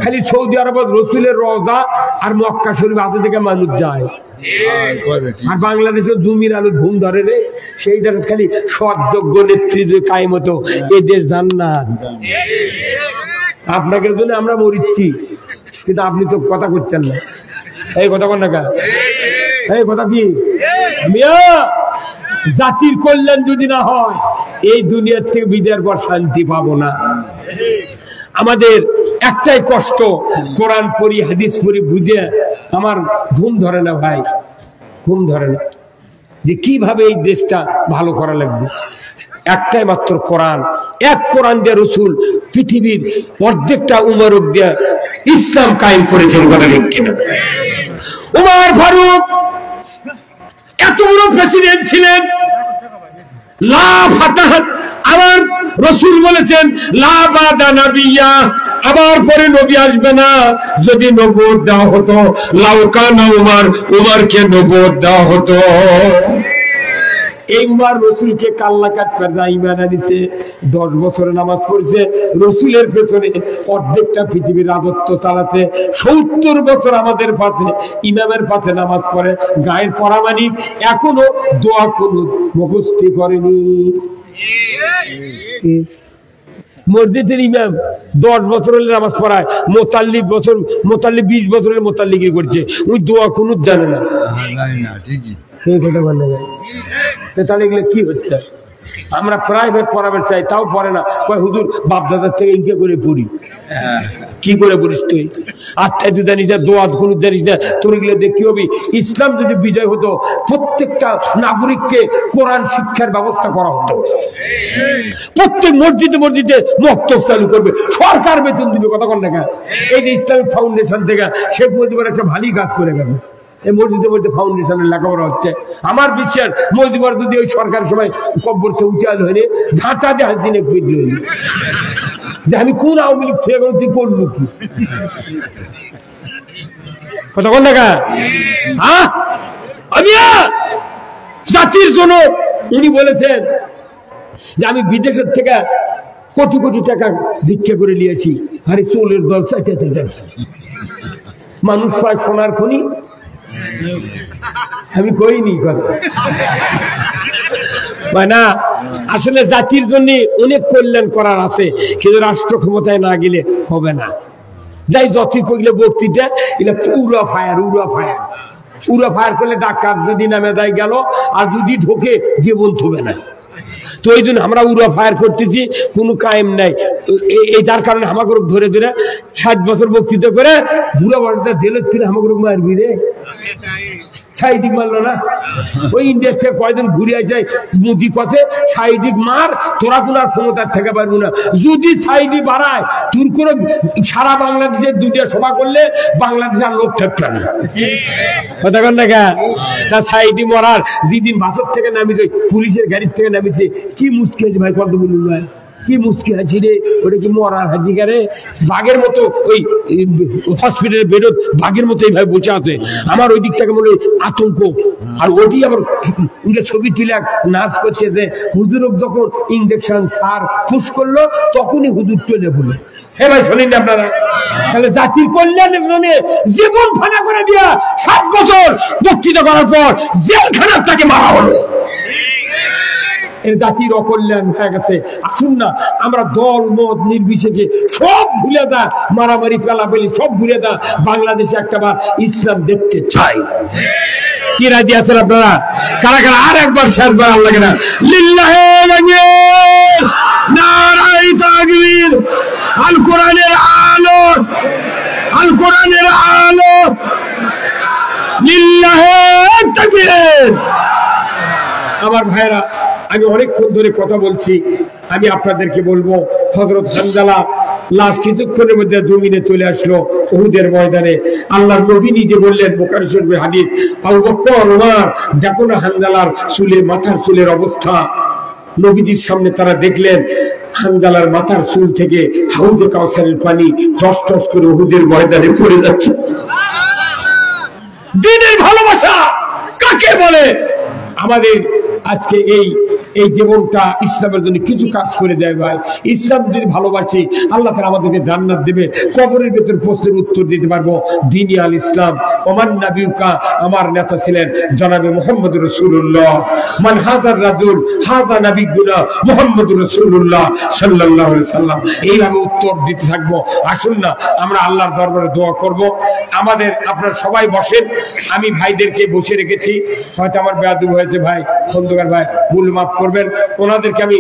Speaker 1: খালি সৌদি আরব রসুলের রওজা আর মক্কা শরীফ হাতে থেকে মানুষ যায়। আর বাংলাদেশের জমির আলো ঘুম ধরে রে, সেই জায়গায় খালি সৎযোগ্য নেত্রী যে কায়েম হতো, এদের জান্নাত। আপনাকে জন্য আমরা মরিচ্ছি, কিন্তু আপনি তো কথা করছেন না। এই কথা কোন টাকা, এই কথা কি মিয়া? জাতির কল্যাণ যদি না হয়, এই দুনিয়ার থেকে বিদায়ের পর শান্তি পাবো না। আমাদের একটাই কষ্ট, কোরআন পড়ি হাদিস পড়ি বুঝে আমার ঘুম ধরে না ভাই, ঘুম ধরে না যে কিভাবে এই দেশটা ভালো করা লাগবে। একটাই মাত্র কোরআন, এক কোরআন দিয়ে রসুল পৃথিবীর অর্ধেকটা উমরক দিয়ে ইসলাম কায়েম করেছেন, কথা ঠিক কিনা? উমর ফারুক এত বড় প্রেসিডেন্ট ছিলেন, লা ফাতাহাত, আমার রসুল বলেছেন লা বাদা নাবিয়্যা, আবার পরে নবী আসবে না। যদি নবুয়ত দেওয়া হতো, লাউ কানা উমর, উমরকে নবুয়ত দেওয়া হতো। এই উমর রসুলকে কাল্লা কাট করে ঈমান আনিছে, 10 বছরে নামাজ পড়ছে, রসুলের পেছনে অর্ধেকটা পৃথিবীর রাজত্ব চালাতে। 70 বছর আমাদের পাশে ইমামের পাশে নামাজ পড়ে, গায়ের পরামানিক এখনো দোয়া কুনুত মুখস্থ করেনি। মসজিদের ইমাম 10 বছর হলে নামাজ পড়ায়, 20 বছরের মোতাল্লিগি করছে, ওই দোয়া কুনুত জানে না। তাহলে এগুলো কি হচ্ছে? আমরা প্রাইভেট পড়াবে চাই, তাও পড়ে না, কয় হুজুর বাপদাদার থেকে ইনকে করে পড়ি। কি করে পড়িস তুই? আত্মায় তুই জানিস না, দোয়া কুনুত জানিস না, তোর এগুলো দিয়ে কি হবে? ইসলাম যদি বিজয় হতো, প্রত্যেকটা নাগরিককে কোরআন শিক্ষার ব্যবস্থা করা হতো। প্রত্যেক মসজিদে মসজিদে মক্তব চালু করবে, সরকার বেতন দিবে, কথা কন না। এই যে ইসলামিক ফাউন্ডেশন থেকে শেখ মুজিবুর একটা ভালোই কাজ করে গেছে, এই মসজিদের মধ্যে ফাউন্ডেশনের লেখাপড়া হচ্ছে। আমার বিশ্বাস মসজিবর যদি ওই সরকারের সময় কব্বর থেকে উঠে আলো হয়নি, ঝাঁটা দিয়ে হাসিনে পিটল যে আমি কোন আওয়ামী লীগ থেকে তুই করলু কি, কথা কোন দেখা? হ্যাঁ, জাতির জন্য উনি বলেছেন যে আমি বিদেশের থেকে কোটি কোটি টাকা ভিক্ষা করে নিয়েছি। আরে চোলের দল চাইতে মানুষ পায় সোনার খনি, আমি কইনি কথা না। আসলে জাতির জন্য অনেক কল্যাণ করার আছে, কিন্তু রাষ্ট্র ক্ষমতায় না গেলে হবে না। যাই যত কইলে বক্তৃতা এটা উড়া ফায়ার করলে ডাক্তার যদি নামে যায় গেল, আর যদি ঢোকে জীবন থবে না। তো এই জন্য আমরা উড়া ফায়ার করতেছি, কোনো কায়েম নাই। এই যার কারণে আমাকে ধরে ধরে 60 বছর বক্তৃতা করে বুড়া বাড়িটা জেলের থেকে আমাকে মারবি রে, সাইদিক মারলো না। ওই ইন্ডিয়ার থেকে কয়দিন ঘুরে আসে মোদি কথা, সাইদিক মার, তোরা কোন আর ক্ষমতার থেকে পারবো না। যদি সাইদি বাড়ায়, তোর কোন সারা বাংলাদেশের 2টা সভা করলে বাংলাদেশে আর লোক থাকবে না, কথা কন দেখা। তা সাইদি মরার যেদিন বাসর থেকে নামিছে, পুলিশের গাড়ির থেকে নামিছে, কি মুশকিল ভাই, কত বলুন ভাই। কি মুচকি হাসি রে, ওটা কি মরার হাসি রে? বাঘের মতো ওই হসপিটালের বেরোত বাঘের মতো এইভাবে বসে আছে। আমার ওই দিক থেকে মনে হয় আতঙ্ক। আর ওটি আবার ছবি তুলে নাচ করছে যে হুজুর যখন ইঞ্জেকশন সার ফুস করলো তখনই হুজুর টলে বলে। হে ভাই শোনেন আপনারা, তাহলে জাতির কল্যাণের জন্য জীবন ফানা করে দিয়া 7 বছর বক্তৃতা করার পর জেলখানার তাকে মারা হলো। এর জাতির অকল্যাণ হয়ে গেছে। আসুন না আমরা দল মত নির্বিশেষে সব ভুলে দা, মারামারি পেলাপেলি সব ভুলে দা, বাংলাদেশে একটাবার ইসলাম দেখতে চাই। কি রাজি আছেন আপনারা? কারা কারা আর একবার শেষবার আল্লাহ কেনা লিল্লাহে তাকবীর, নারায়ে তাকবীর, আল কোরআনের আলো, আল কোরআনের আলো, লিল্লাহে তাকবীর। আমার ভাইরা, আমি অনেকক্ষণ ধরে কথা বলছি, আমি আপনাদেরকে বলবো হযরত হানজালা লাশ কিছুক্ষণের মধ্যে জমিনে চলে আসলো উহুদের ময়দানে। আল্লাহর নবী নিজে বললেন, বুখারী শরীফের হাদিস, আবু বকর ওমর দেখো না হানজালার চুলে, মাথার চুলের অবস্থা। নবীজির সামনে তারা দেখলেন হানজালার মাথার চুল থেকে হাউজে কাউসারের পানি টস টস করে উহুদের ময়দানে পড়ে যাচ্ছে। দ্বীনের ভালোবাসা কাকে বলে? আমাদের আজকে এই জীবনটা ইসলামের জন্য কিছু কাজ করে দেয় ভাই। ইসলাম যদি ভালোবাসি, আল্লাহ তাআলা আমাদেরকে জান্নাত দেবে, কবরের ভিতর প্রশ্নের উত্তর দিতে পারবো। দ্বীনি আল ইসলাম, ওমান নাবিয়ুকা, আমার নেতা ছিলেন জনাবে মুহাম্মদুর রাসূলুল্লাহ। মান হাজার রাজুল হাযা নাবিয়ুনা মুহাম্মদুর রাসূলুল্লাহ সাল্লাল্লাহু আলাইহি সাল্লাম। এইভাবে উত্তর দিতে থাকবো। আসুন না আমরা আল্লাহর দরবারে দোয়া করব। আমাদের আপনারা সবাই বসেন, আমি ভাইদেরকে বসে রেখেছি, হয়তো আমার বেয়াদবি হয়েছে ভাই, খন্দকার ভাই ভুল মাফ করবেন। ওনাদেরকে আমি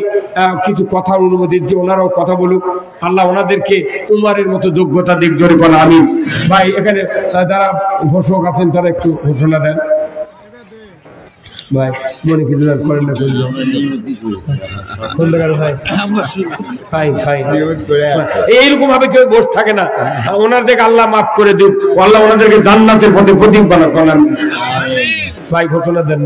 Speaker 1: কিছু কথার অনুমতি দিচ্ছি, ওনারাও কথা বলুক। আল্লাহ ওনাদেরকে উমারের মতো যোগ্যতা দিক, জোরে বলা আমিন। ভাই এখানে যারা ঘোষক আছেন তারা একটু ঘোষণা দেন ভাই, মনে কিছু করেন না করল খন্দকার ভাই। ভাই ভাই এইরকম ভাবে কেউ বসে থাকে না, ওনাদেরকে আল্লাহ মাফ করে দিক, আল্লাহ ওনাদেরকে জান্নাতের পথে প্রতীক বানান। ভাই ঘোষণা দেন।